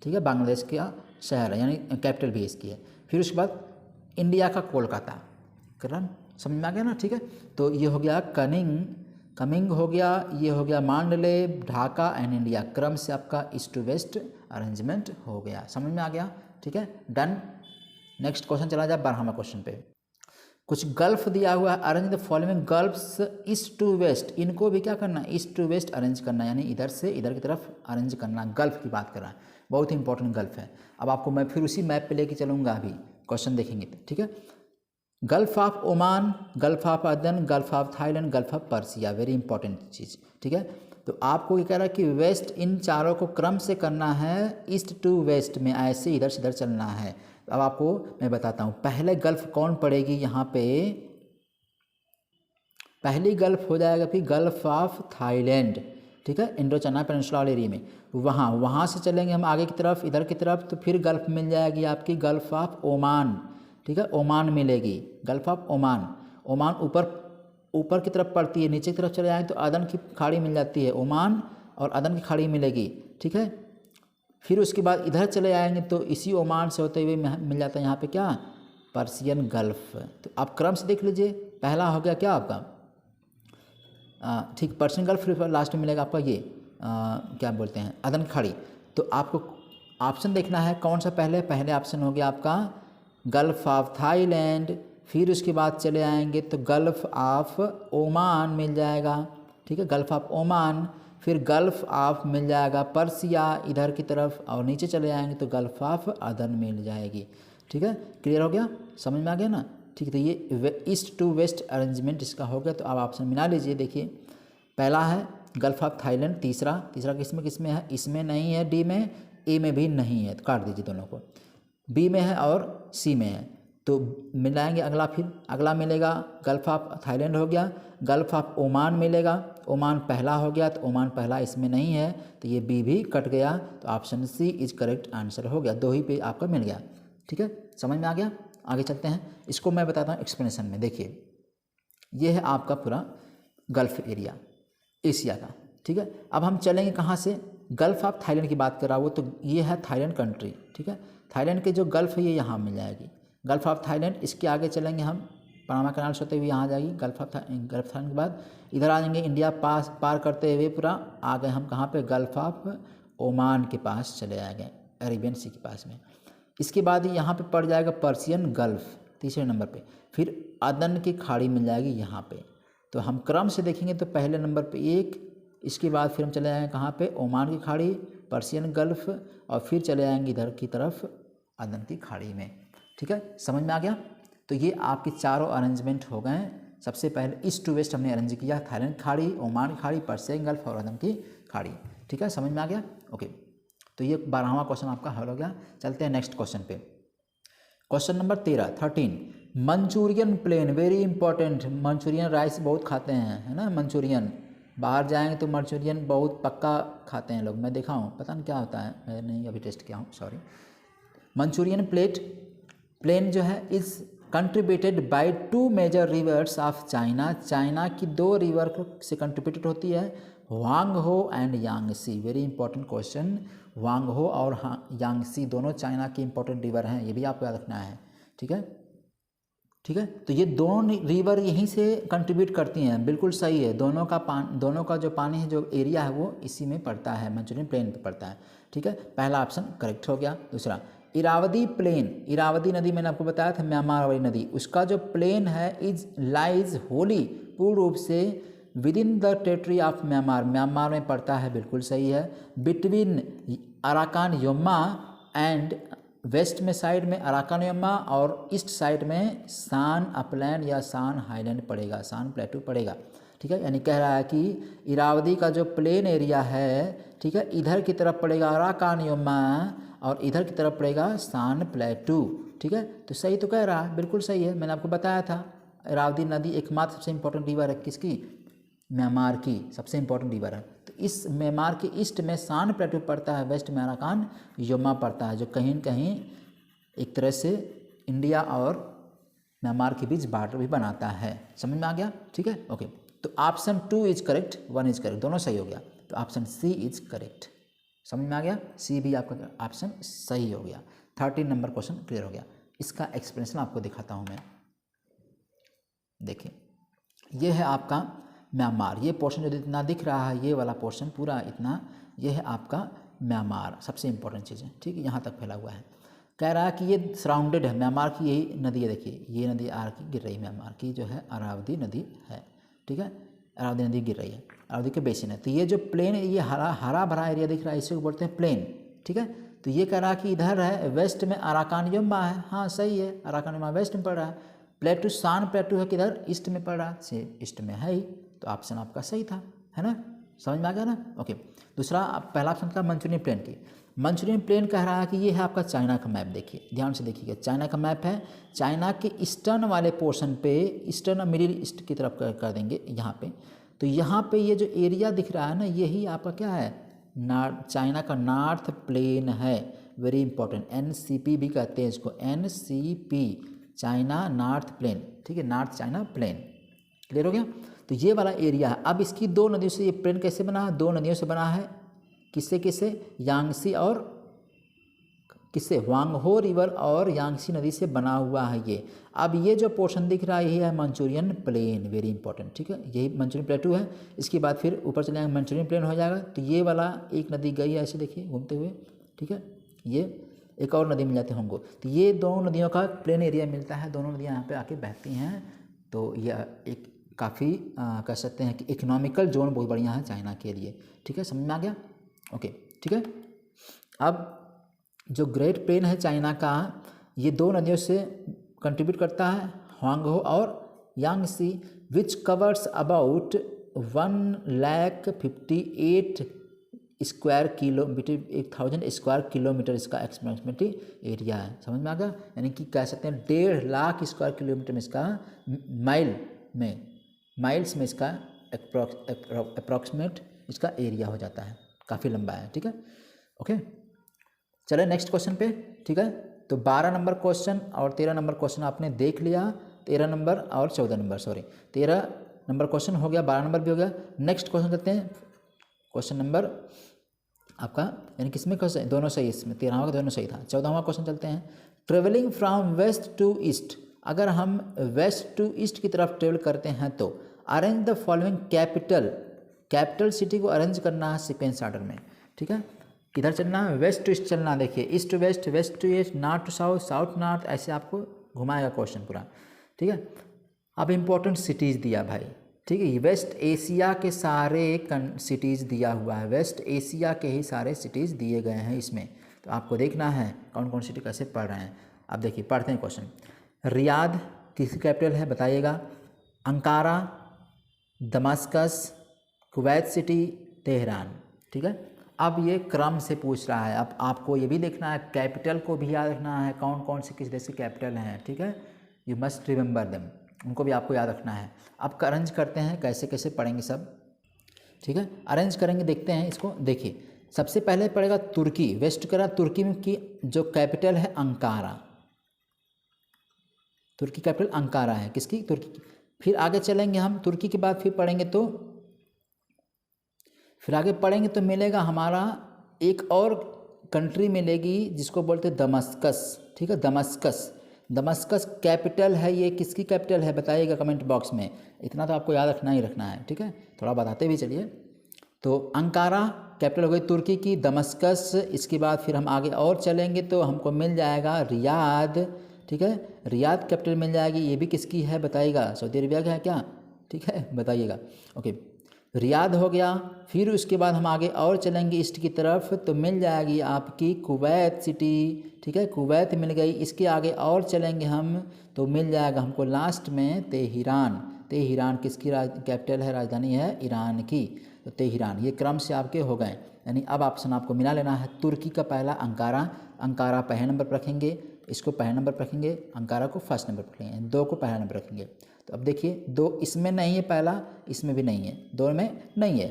ठीक है, बांग्लादेश का शहर है, यानी कैपिटल भी इसकी है। फिर उसके बाद इंडिया का कोलकाता, करन समझ में आ गया ना, ठीक है। तो ये हो गया कमिंग हो गया, ये हो गया मांडले, ढाका एंड इंडिया, क्रम से आपका ईस्ट टू वेस्ट अरेंजमेंट हो गया। समझ में आ गया, ठीक है, डन। नेक्स्ट क्वेश्चन चला जाए 12वां क्वेश्चन पे। कुछ गल्फ दिया हुआ है, arrange the following gulfs east to west, इनको भी क्या करना है, ईस्ट टू वेस्ट अरेंज करना, यानी इधर से इधर की तरफ अरेंज करना, गल्फ की बात कर रहा है, बहुत ही इंपॉर्टेंट गल्फ है। अब आपको मैं फिर उसी मैप पे लेके चलूँगा, अभी क्वेश्चन देखेंगे, ठीक है। Gulf of Oman, gulf of Aden, gulf of Thailand, gulf of Persia, very important चीज़, ठीक है। तो आपको ये कह रहा है कि वेस्ट, इन चारों को क्रम से करना है, ईस्ट टू वेस्ट में ऐसे इधर से इधर चलना है। अब आपको मैं बताता हूँ, पहले गल्फ कौन पड़ेगी यहाँ पे, पहली गल्फ हो जाएगा फिर गल्फ ऑफ थाईलैंड, ठीक है, इंडो चाइना पेनिनसुला वाले एरिया में, वहाँ से चलेंगे हम आगे की तरफ, इधर की तरफ, तो फिर गल्फ मिल जाएगी आपकी गल्फ ऑफ ओमान, ठीक है, ओमान मिलेगी, गल्फ ऑफ ओमान ऊपर की तरफ पड़ती है, नीचे की तरफ चले जाएँ तो अदन की खाड़ी मिल जाती है, ओमान और अदन की खाड़ी मिलेगी, ठीक है। फिर उसके बाद इधर चले आएंगे तो इसी ओमान से होते हुए मिल जाता है यहाँ पे क्या, पर्सियन गल्फ। तो आप क्रम से देख लीजिए, पहला हो गया क्या आपका, ठीक, पर्सियन गल्फ, फिर लास्ट में मिलेगा आपका ये क्या बोलते हैं, अदन खाड़ी। तो आपको ऑप्शन देखना है कौन सा पहले ऑप्शन हो गया आपका गल्फ ऑफ थाईलैंड, फिर उसके बाद चले आएंगे तो गल्फ ऑफ ओमान मिल जाएगा, ठीक है, गल्फ ऑफ ओमान, फिर गल्फ ऑफ मिल जाएगा पर्सिया इधर की तरफ, और नीचे चले आएंगे तो गल्फ ऑफ अदन मिल जाएगी, ठीक है। क्लियर हो गया, समझ में आ गया ना, ठीक है। तो ये ईस्ट टू वेस्ट अरेंजमेंट इसका हो गया। तो आप ऑप्शन मिला लीजिए, देखिए पहला है गल्फ ऑफ थाईलैंड, तीसरा किसमें है, इसमें नहीं है, डी में, ए में भी नहीं है, तो काट दीजिए दोनों को, बी में है और सी में है, तो मिलाएंगे अगला, फिर अगला मिलेगा गल्फ ऑफ थाईलैंड हो गया, गल्फ ऑफ ओमान मिलेगा, ओमान पहला हो गया, तो ओमान पहला इसमें नहीं है, तो ये बी भी कट गया, तो option C is correct answer हो गया, 2 ही पे आपका मिल गया, ठीक है, समझ में आ गया। आगे चलते हैं, इसको मैं बताता हूँ एक्सप्लेनेशन में। देखिए ये है आपका पूरा गल्फ एरिया एशिया का, ठीक है। अब हम चलेंगे कहाँ से, गल्फ ऑफ थाईलैंड की बात कर रहा हूँ तो ये है थाईलैंड कंट्री, ठीक है। थाईलैंड के जो गल्फ है ये यहाँ मिल जाएगी, गल्फ ऑफ थाईलैंड। इसके आगे चलेंगे हम पनामा कनाल से होते हुए यहाँ आ जाएगी गल्फ थाईलैंड के बाद इधर आ जाएंगे इंडिया पार करते हुए पूरा आ गए हम कहाँ पे, गल्फ ऑफ ओमान के पास चले आएंगे, अरेबियन सी के पास में। इसके बाद यहाँ पे पड़ जाएगा पर्शियन गल्फ तीसरे नंबर पे, फिर अदन की खाड़ी मिल जाएगी यहाँ पे। तो हम क्रम से देखेंगे तो पहले नंबर पे एक, इसके बाद फिर हम चले जाएंगे कहाँ पे, ओमान की खाड़ी, पर्शियन गल्फ, और फिर चले जाएंगे इधर की तरफ अदन की खाड़ी में, ठीक है। समझ में आ गया। तो ये आपके चारों अरेंजमेंट हो गए हैं। सबसे पहले ईस्ट टू वेस्ट हमने अरेंज किया, थाईलैंड खाड़ी, ओमान की खाड़ी, पर्शियन गल्फ और अदन की खाड़ी, ठीक है। समझ में आ गया, ओके। तो ये 12वां क्वेश्चन आपका हल हो गया। चलते हैं नेक्स्ट क्वेश्चन पे। Question number 13 Manchurian Plain, very important. Manchurian rice बहुत खाते हैं, है ना। मंचूरियन बाहर जाएंगे तो मंचूरियन बहुत पक्का खाते हैं लोग, मैं देखा हूँ, पता नहीं क्या होता है, मैं नहीं अभी टेस्ट किया हूँ, सॉरी। मंचूरियन प्लेन जो है is contributed by 2 major rivers of China. China की 2 रिवर से कंट्रीब्यूटेड होती है, Hwang Ho and Yangtze. Very important question. Hwang Ho और यांगसी दोनों चाइना की इंपॉर्टेंट रिवर हैं, ये भी आपको याद रखना है, ठीक है, ठीक है। तो ये दोनों रिवर यहीं से कंट्रीब्यूट करती हैं, बिल्कुल सही है। दोनों का जो पानी है, जो एरिया है वो इसी में पड़ता है, मंचूरियन प्लेन पे पड़ता है, ठीक है। पहला ऑप्शन करेक्ट हो गया। दूसरा इरावदी प्लेन, इरावदी नदी मैंने आपको बताया था, म्यांमार वाली नदी, उसका जो प्लेन है इज लाइज होली, पूर्ण रूप से within the territory of Myanmar, Myanmar में पड़ता है, बिल्कुल सही है। Between Arakan Yoma and, west में साइड में अराकान योमा और ईस्ट साइड में सान अपलैंड या सान हाईलैंड पड़ेगा, सान प्लेटू पड़ेगा, ठीक है। यानी कह रहा है कि इरावदी का जो प्लेन एरिया है, ठीक है, इधर की तरफ पड़ेगा अराकान योमा और इधर की तरफ पड़ेगा सान प्लेटू, ठीक है। तो सही तो कह रहा है, बिल्कुल सही है, मैंने आपको बताया था। इरावदी नदी एकमात्र सबसे इंपॉर्टेंट रिवर है किसकी, म्यांमार की सबसे इंपॉर्टेंट रिवर है। तो इस म्यांमार के ईस्ट में सान प्लेटू पड़ता है, वेस्ट में अराकान योमा पड़ता है, जो कहीं न कहीं एक तरह से इंडिया और म्यांमार के बीच बॉर्डर भी बनाता है। समझ में आ गया, ठीक है, ओके। तो option 2 is correct, 1 is correct, दोनों सही हो गया। तो ऑप्शन सी इज करेक्ट, समझ में आ गया, सी भी आपका ऑप्शन सही हो गया। 13 नंबर क्वेश्चन क्लियर हो गया। इसका एक्सप्लेनेशन आपको दिखाता हूँ मैं, देखिए ये है आपका म्यांमार, ये पोर्शन जो इतना दिख रहा है, ये वाला पोर्शन पूरा इतना, ये है आपका म्यांमार, सबसे इंपॉर्टेंट चीज़ है, ठीक है, यहाँ तक फैला हुआ है। कह रहा है कि ये सराउंडेड है, म्यांमार की यही नदी है, देखिए ये नदी आर की गिर रही है, म्यांमार की जो है अरावती नदी है, ठीक है, अरावती नदी गिर रही है, अरावती के बेसिन है। तो ये जो प्लेन है, ये हरा भरा एरिया दिख रहा है, इसी को बोलते हैं प्लेन, ठीक है। तो ये कह रहा है कि इधर है वेस्ट में अराकान योमा है, हाँ सही है, अराकान योमा वेस्ट में पड़ रहा है, प्लेटू सान प्लेटू है किधर, ईस्ट में पड़ रहा है, से ईस्ट में है ही, तो ऑप्शन आपका सही था, है ना, समझ में आ गया ना, ओके। दूसरा पहला ऑप्शन था मंचूरियन प्लेन की। मंचूरियन प्लेन कह रहा है कि ये है आपका चाइना का मैप, देखिए ध्यान से देखिएगा, चाइना का मैप है, चाइना के ईस्टर्न वाले पोर्शन पे, ईस्टर्न मिडिल ईस्ट की तरफ कर देंगे यहाँ पे। तो यहाँ पे ये जो एरिया दिख रहा है ना, यही आपका क्या है, चाइना का नॉर्थ प्लेन है, वेरी इंपॉर्टेंट, NCP भी कहते हैं इसको, NCP चाइना नॉर्थ प्लेन, ठीक है, नॉर्थ चाइना प्लेन, क्लियर हो गया। तो ये वाला एरिया है। अब इसकी 2 नदियों से ये प्लेन कैसे बना है, 2 नदियों से बना है, किससे किससे, यांगसी और किससे, वांगहो रिवर और यांगसी नदी से बना हुआ है ये। अब ये जो पोर्शन दिख रहा है यही है मंचूरियन प्लेन, वेरी इंपॉर्टेंट, ठीक है, यही मंचूरियन प्लेटू है। इसके बाद फिर ऊपर चले जाएंगे मंचूरियन प्लेन हो जाएगा। तो ये वाला एक नदी गई है ऐसे देखिए घूमते हुए, ठीक है, ये एक और नदी मिल जाती है हमको। तो ये 2 नदियों का प्लेन एरिया मिलता है, दोनों नदियाँ यहाँ पे आके बहती हैं। तो यह एक काफ़ी कह सकते हैं कि इकोनॉमिकल जोन बहुत बढ़िया है चाइना के लिए, ठीक है, समझ में आ गया, ओके, ठीक है। अब जो ग्रेट प्लेन है चाइना का, ये 2 नदियों से कंट्रीब्यूट करता है, ह्वांगहो और Yangtze, which covers about 1,58,000 square kilometre, 1,000 square kilometre इसका अप्रॉक्सीमेटली एरिया है, समझ में आ गया। यानी कि कह सकते हैं 1.5 लाख स्क्वायर किलोमीटर में इसका माइल्स में इसका अप्रॉक्सीमेट इसका एरिया हो जाता है, काफ़ी लंबा है, ठीक है, ओके। चले नेक्स्ट क्वेश्चन पे, ठीक है। तो 12 नंबर क्वेश्चन और 13 नंबर क्वेश्चन आपने देख लिया, 13 नंबर और 14 नंबर, सॉरी 13 नंबर क्वेश्चन हो गया, 12 नंबर भी हो गया। नेक्स्ट क्वेश्चन करते हैं, क्वेश्चन नंबर आपका यानी किसमें क्वेश्चन दोनों सही, इसमें 13वां का दोनों सही था। 14वां क्वेश्चन चलते हैं, travelling from west to east, अगर हम वेस्ट टू ईस्ट की तरफ ट्रेवल करते हैं तो arrange the following capital city को अरेंज करना है सीक्वेंस ऑर्डर में। ठीक है, किधर चलना है, वेस्ट टू ईस्ट चलना, देखिए east to west, west to east, north to south, south north, ऐसे आपको घुमाएगा क्वेश्चन पूरा। ठीक है, अब इम्पोर्टेंट सिटीज़ दिया भाई, ठीक है, वेस्ट एशिया के सारे सिटीज़ दिया हुआ है, वेस्ट एशिया के ही सारे सिटीज़ दिए गए हैं इसमें, तो आपको देखना है कौन कौन सिटी कैसे पढ़ रहे हैं। अब देखिए पढ़ते हैं क्वेश्चन। रियाद किसकी कैपिटल है बताइएगा, Ankara, Damascus, Kuwait city, Tehran. ठीक है, अब ये क्रम से पूछ रहा है, अब आपको ये भी देखना है, कैपिटल को भी याद रखना है, कौन कौन से किस देश के कैपिटल हैं। ठीक है, यू मस्ट रिमेंबर देम, उनको भी आपको याद रखना है। अब अरेंज करते हैं कैसे कैसे पढ़ेंगे सब। ठीक है, अरेंज करेंगे, देखते हैं इसको। देखिए सबसे पहले पड़ेगा तुर्की, वेस्ट करा, तुर्की में की जो कैपिटल है अंकारा, तुर्की कैपिटल अंकारा है, किसकी, तुर्की की। फिर आगे चलेंगे हम, तुर्की के बाद फिर पढ़ेंगे तो फिर आगे पढ़ेंगे तो मिलेगा हमारा एक और कंट्री मिलेगी जिसको बोलते हैं दमस्कस। ठीक है, दमस्कस कैपिटल है, ये किसकी कैपिटल है बताइएगा कमेंट बॉक्स में, इतना तो आपको याद रखना ही रखना है। ठीक है, थोड़ा बताते भी चलिए। तो अंकारा कैपिटल हो गई तुर्की की, दमस्कस, इसके बाद फिर हम आगे और चलेंगे तो हमको मिल जाएगा रियाद। ठीक है, रियाद कैपिटल मिल जाएगी, ये भी किसकी है बताइएगा, सऊदी अरेबिया का है क्या, ठीक है बताइएगा। ओके, रियाद हो गया, फिर उसके बाद हम आगे और चलेंगे ईस्ट की तरफ तो मिल जाएगी आपकी कुवैत सिटी। ठीक है, कुवैत मिल गई, इसके आगे और चलेंगे हम तो मिल जाएगा हमको लास्ट में तेहरान। तेहरान किसकी कैपिटल है, राजधानी है ईरान की, तो तेहरान। ये क्रम से आपके हो गए, यानी अब ऑप्शन आपको मिला लेना है। तुर्की का पहला अंकारा, अंकारा पहले नंबर पर रखेंगे, इसको पहले नंबर पर रखेंगे, अंकारा को फर्स्ट नंबर पर रखेंगे, दो को पहला नंबर रखेंगे। तो अब देखिए दो इसमें नहीं है, पहला इसमें भी नहीं है, दो में नहीं है,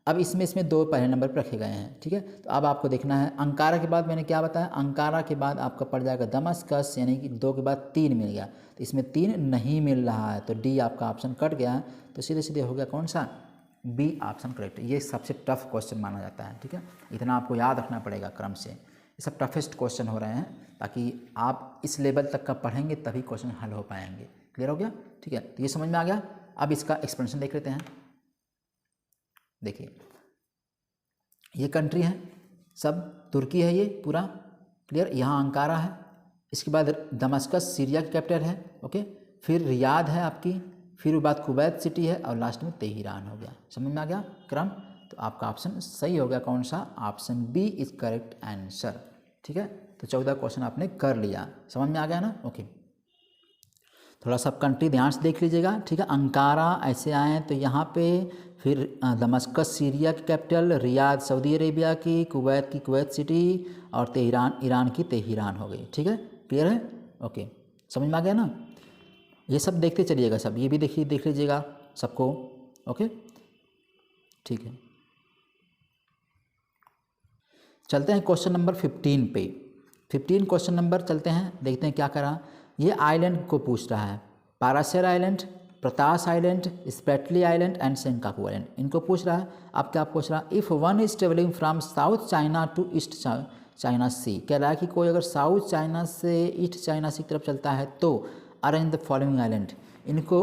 अब इसमें दो पहले नंबर पर रखे गए हैं। ठीक है, तो अब आपको देखना है अंकारा के बाद मैंने क्या बताया, अंकारा के बाद आपका पड़ जाएगा दमस्कस, यानी कि दो के बाद तीन मिल गया, तो इसमें तीन नहीं मिल रहा है, तो डी आपका ऑप्शन कट गया, तो सीधे सीधे हो गया कौन सा, बी ऑप्शन करेक्ट। ये सबसे टफ क्वेश्चन माना जाता है। ठीक है, इतना आपको याद रखना पड़ेगा क्रम से, ये सब टफेस्ट क्वेश्चन हो रहे हैं, ताकि आप इस लेवल तक का पढ़ेंगे तभी क्वेश्चन हल हो पाएंगे। क्लियर हो गया, ठीक है, तो ये समझ में आ गया। अब इसका एक्सप्लेनेशन देख लेते हैं। देखिए ये कंट्री है सब, तुर्की है ये पूरा, क्लियर, यहाँ अंकारा है, इसके बाद दमस्कस सीरिया की कैपिटल है, ओके, फिर रियाद है आपकी, फिर बाद कुवैत सिटी है, और लास्ट में तेहरान हो गया। समझ में आ गया क्रम, तो आपका ऑप्शन सही हो गया कौन सा, option B is correct answer. ठीक है, तो 14 क्वेश्चन आपने कर लिया, समझ में आ गया ना, ओके। थोड़ा सब कंट्री ध्यान से देख लीजिएगा। ठीक है, अंकारा ऐसे आए तो यहाँ पे, फिर दमस्कस सीरिया की कैपिटल, रियाद सऊदी अरेबिया की कुवैत सिटी, और तेहरान ईरान की तेहरान हो गई। ठीक है, क्लियर है, ओके, समझ में आ गया ना। ये सब देखते चलिएगा, सब ये भी देखिए देख लीजिएगा सबको, ओके, ठीक है। चलते हैं क्वेश्चन नंबर 15 पे। 15 क्वेश्चन नंबर चलते हैं, देखते हैं क्या करा। ये आइलैंड को पूछ रहा है, Paracel island, Pratas island, Spratly island and Senkaku island, इनको पूछ रहा है। अब क्या पूछ रहा है, if one is travelling from South China to East China sea, कह रहा है कि कोई अगर साउथ चाइना से ईस्ट चाइना सी की तरफ चलता है तो अरेंज द फॉलोइंग आइलैंड, इनको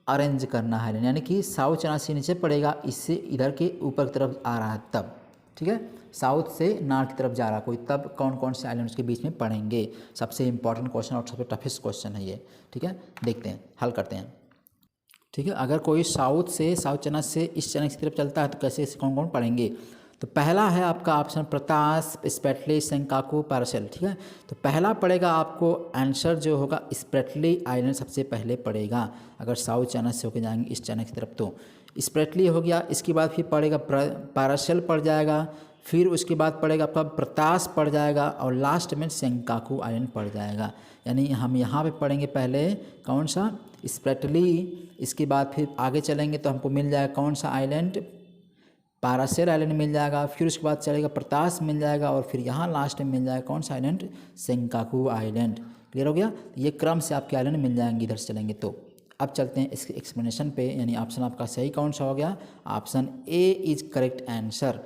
अरेंज करना है, यानी कि साउथ चाइना सी नीचे पड़ेगा, इससे इधर के ऊपर की तरफ आ रहा है तब। ठीक है, साउथ से नॉर्थ की तरफ जा रहा कोई, तब कौन कौन से आइलैंड्स के बीच में पढ़ेंगे। सबसे इंपॉर्टेंट क्वेश्चन और सबसे टफेस्ट क्वेश्चन है ये। ठीक है, देखते हैं, हल करते हैं। ठीक है, अगर कोई साउथ चाइना से ईस्ट चाइना की तरफ चलता है तो कैसे कौन कौन पढ़ेंगे। तो पहला है आपका ऑप्शन प्रतास, स्पेटली, सेंकाकू, पारासेल। ठीक है, तो पहला पड़ेगा आपको आंसर जो होगा स्पेटली आइलैंड सबसे पहले पड़ेगा, अगर साउथ चाइना से होकर जाएंगे ईस्ट चाइना की तरफ तो स्पेटली हो गया। इसके बाद फिर पड़ेगा पारासेल पड़ जाएगा, फिर उसके बाद पड़ेगा आपका प्रतास पड़ जाएगा, और लास्ट में सेंकाकू आइलैंड पड़ जाएगा। यानी हम यहाँ पे पढ़ेंगे पहले कौन सा, स्पेटली, इसके बाद फिर आगे चलेंगे तो हमको मिल जाएगा कौन सा आइलैंड, पारासेर आइलैंड मिल जाएगा, फिर उसके बाद चलेगा प्रतास मिल जाएगा, और फिर यहाँ लास्ट में मिल जाएगा कौन सा आइलैंड, सेंकाकू आइलैंड। क्लियर हो गया, ये क्रम से आपके आइलैंड मिल जाएंगे इधर से चलेंगे तो। अब चलते हैं इसके एक्सप्लेनेशन पे, यानी ऑप्शन आपका सही कौन सा हो गया? Option A is correct answer.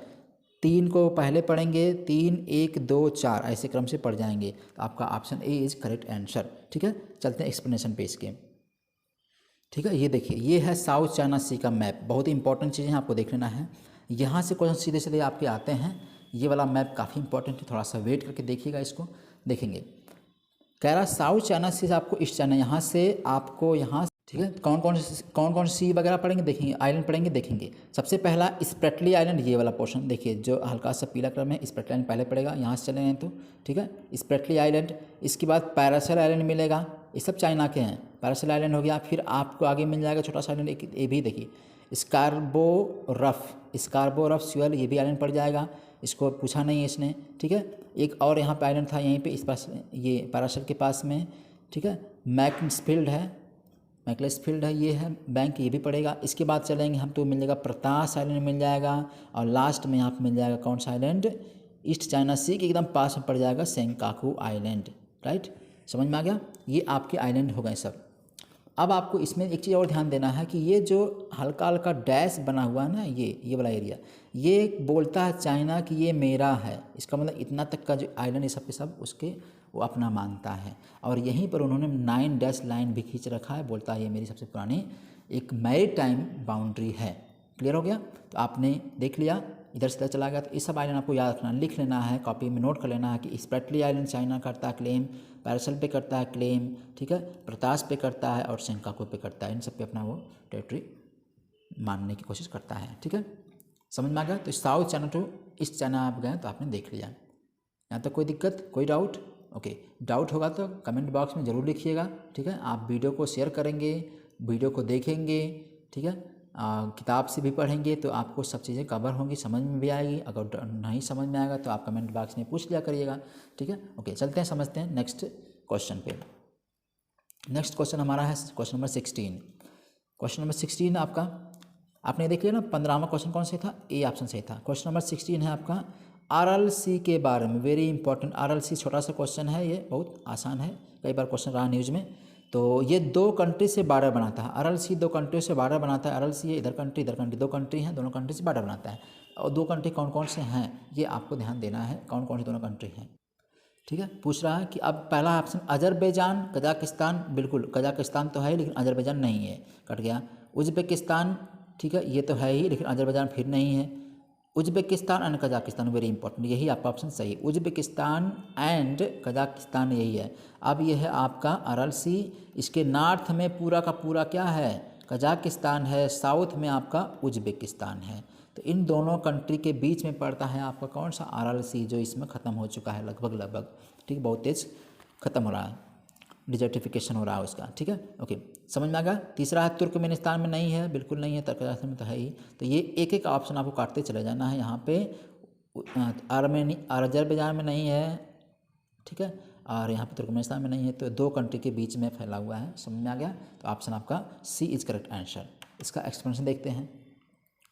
3 को पहले पढ़ेंगे, 3 1 2 4 ऐसे क्रम से पढ़ जाएंगे, तो आपका option A is correct answer. ठीक है, चलते हैं एक्सप्लेनेशन पे इसके। ठीक है, ये देखिए, ये है साउथ चाइना सी का मैप। बहुत ही इंपॉर्टेंट चीज़ है, आपको देख लेना है। यहाँ से क्वेश्चन सीधे सीधे आपके आते हैं। ये वाला मैप काफ़ी इंपॉर्टेंट है, थोड़ा सा वेट करके देखिएगा, इसको देखेंगे। कह रहा साउथ चाइना सी से आपको ईस्ट चाइना, यहाँ से आपको यहाँ, ठीक है, कौन कौन सी वगैरह पढ़ेंगे देखेंगे, आइलैंड पढ़ेंगे देखेंगे। सबसे पहला स्प्रेटली आइलैंड, ये वाला पोर्शन देखिए जो हल्का सा पीला कलर में, स्प्रेटली आइलैंड पहले पड़ेगा, यहाँ से चले हैं तो। ठीक है, स्प्रेटली आइलैंड, इसके बाद पैरासेल आइलैंड मिलेगा, ये सब चाइना के हैं। पैरासेल आइलैंड हो गया, फिर आपको आगे मिल जाएगा छोटा सा आइलैंड, एक ये भी देखिए स्कार्बोरफ स्यूल, ये भी आइलैंड पड़ जाएगा, इसको पूछा नहीं है इसने। ठीक है, एक और यहाँ पे आइलैंड था यहीं पे इस पास, ये पैरासेल के पास में। ठीक है, मैक्सफील्ड है, ये है बैंक, ये भी पड़ेगा। इसके बाद चलेंगे हम तो मिल जाएगा प्रतास आइलैंड मिल जाएगा, और लास्ट में यहाँ पे मिल जाएगा कौन सा आइलैंड? ईस्ट चाइना सी के एकदम पास में पड़ जाएगा सेंकाकू आइलैंड। राइट, समझ में आ गया? ये आपके आइलैंड हो गए सब। अब आपको इसमें एक चीज़ और ध्यान देना है कि ये जो हल्का हल्का डैश बना हुआ है ना, ये वाला एरिया, ये बोलता है चाइना कि ये मेरा है। इसका मतलब इतना तक का जो आइलैंड है सब के सब उसके वो अपना मानता है। और यहीं पर उन्होंने 9 डैश लाइन भी खींच रखा है, बोलता है ये मेरी सबसे पुरानी एक मैरीटाइम बाउंड्री है। क्लियर हो गया? तो आपने देख लिया, इधर से इधर चला गया। तो ये सब आइलैंड आपको याद रखना, लिख लेना है, कॉपी में नोट कर लेना है कि स्प्रेटली आइलैंड चाइना करता है क्लेम, पैरासेल पे करता है क्लेम, ठीक है, प्रतास पे करता है और सेंकाकू पे करता है। इन सब पे अपना वो टेरिटरी मानने की कोशिश करता है। ठीक है, समझ में आ गया? तो South China to East China आप गए तो आपने देख लिया। यहाँ तक कोई दिक्कत, कोई डाउट? ओके, डाउट होगा तो कमेंट बॉक्स में ज़रूर लिखिएगा। ठीक है, आप वीडियो को शेयर करेंगे, वीडियो को देखेंगे, ठीक है, किताब से भी पढ़ेंगे तो आपको सब चीज़ें कवर होंगी, समझ में भी आएगी। अगर नहीं समझ में आएगा तो आप कमेंट बॉक्स में पूछ लिया करिएगा। ठीक है, ओके, चलते हैं, समझते हैं नेक्स्ट क्वेश्चन पे। नेक्स्ट क्वेश्चन हमारा है क्वेश्चन नंबर 16। क्वेश्चन नंबर 16 आपका, आपने देख लिया ना 15वां क्वेश्चन कौन से था? ए ऑप्शन सही था। क्वेश्चन नंबर 16 है आपका RLC के बारे में, वेरी इंपॉर्टेंट। RLC छोटा सा क्वेश्चन है, ये बहुत आसान है, कई बार क्वेश्चन रहा न्यूज़ में। तो ये 2 कंट्री से बॉर्डर बनाता है। RLC 2 कंट्री से बॉर्डर बनाता है। RLC है, इधर कंट्री 2 कंट्री हैं, दोनों कंट्री से बॉर्डर बनाता है। और 2 कंट्री कौन कौन से हैं ये आपको ध्यान देना है, कौन कौन से दोनों कंट्री हैं। ठीक है, पूछ रहा है कि अब पहला ऑप्शन अजरबैजान, कजाकिस्तान, बिल्कुल कजाकिस्तान तो है लेकिन अजरबैजान नहीं है, कट गया। उज़्बेकिस्तान, ठीक है, ये तो है ही लेकिन अजरबैजान फिर नहीं है। Uzbekistan and Kazakhstan, very important, यही आपका ऑप्शन सही है। उज़्बेकिस्तान एंड कजाकिस्तान यही है। अब ये है आपका RLC, इसके नॉर्थ में पूरा का पूरा क्या है? कजाकिस्तान है, साउथ में आपका उज़्बेकिस्तान है। तो इन दोनों कंट्री के बीच में पड़ता है आपका कौन सा? RLC, जो इसमें ख़त्म हो चुका है लगभग। ठीक, बहुत तेज़ ख़त्म हो रहा है, डिजर्टिफिकेशन हो रहा है उसका। ठीक है, ओके, समझ में आ गया? तीसरा है तुर्कमेनिस्तान में नहीं है, बिल्कुल नहीं है, तुर्कमेनिस्तान में तो है ही। तो ये एक एक ऑप्शन आपको काटते चले जाना है। यहाँ पे अजरबैजान में नहीं है, ठीक है, और यहाँ पे तुर्कमेनिस्तान में नहीं है, तो 2 कंट्री के बीच में फैला हुआ है। समझ में आ गया? तो ऑप्शन आपका सी इज करेक्ट आंसर। इसका एक्सप्लेनेशन देखते हैं।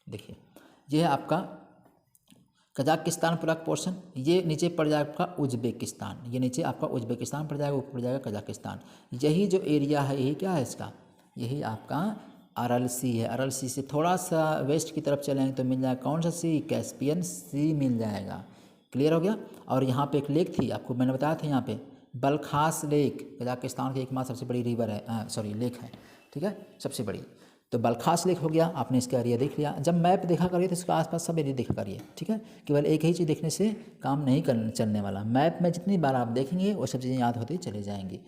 देखिए, ये है आपका कजाकिस्तान पूरा पोर्शन, ये नीचे पड़ जाएगा आपका उज़्बेकिस्तान, ये नीचे आपका उज़्बेकिस्तान पड़ जाएगा, ऊपर पड़ जाएगा कजाकिस्तान। यही जो एरिया है यही क्या है इसका? यही आपका RLC है। RLC से थोड़ा सा वेस्ट की तरफ चलेंगे तो मिल जाएगा कौन सा सी? कैस्पियन सी मिल जाएगा। क्लियर हो गया? और यहाँ पे एक लेक थी, आपको मैंने बताया था, यहाँ पे बलखास लेक, कजाकिस्तान की एकमात्र सबसे बड़ी रिवर है, सॉरी लेक है। ठीक है, सबसे बड़ी। तो बलखास लेक हो गया, आपने इसका एरिया देख लिया। जब मैप देखा करिए तो इसके आसपास सब एरिया देखा करिए। ठीक है, केवल एक ही चीज़ देखने से काम नहीं चलने वाला। मैप में जितनी बार आप देखेंगे वो सब चीज़ें याद होती चली जाएंगी।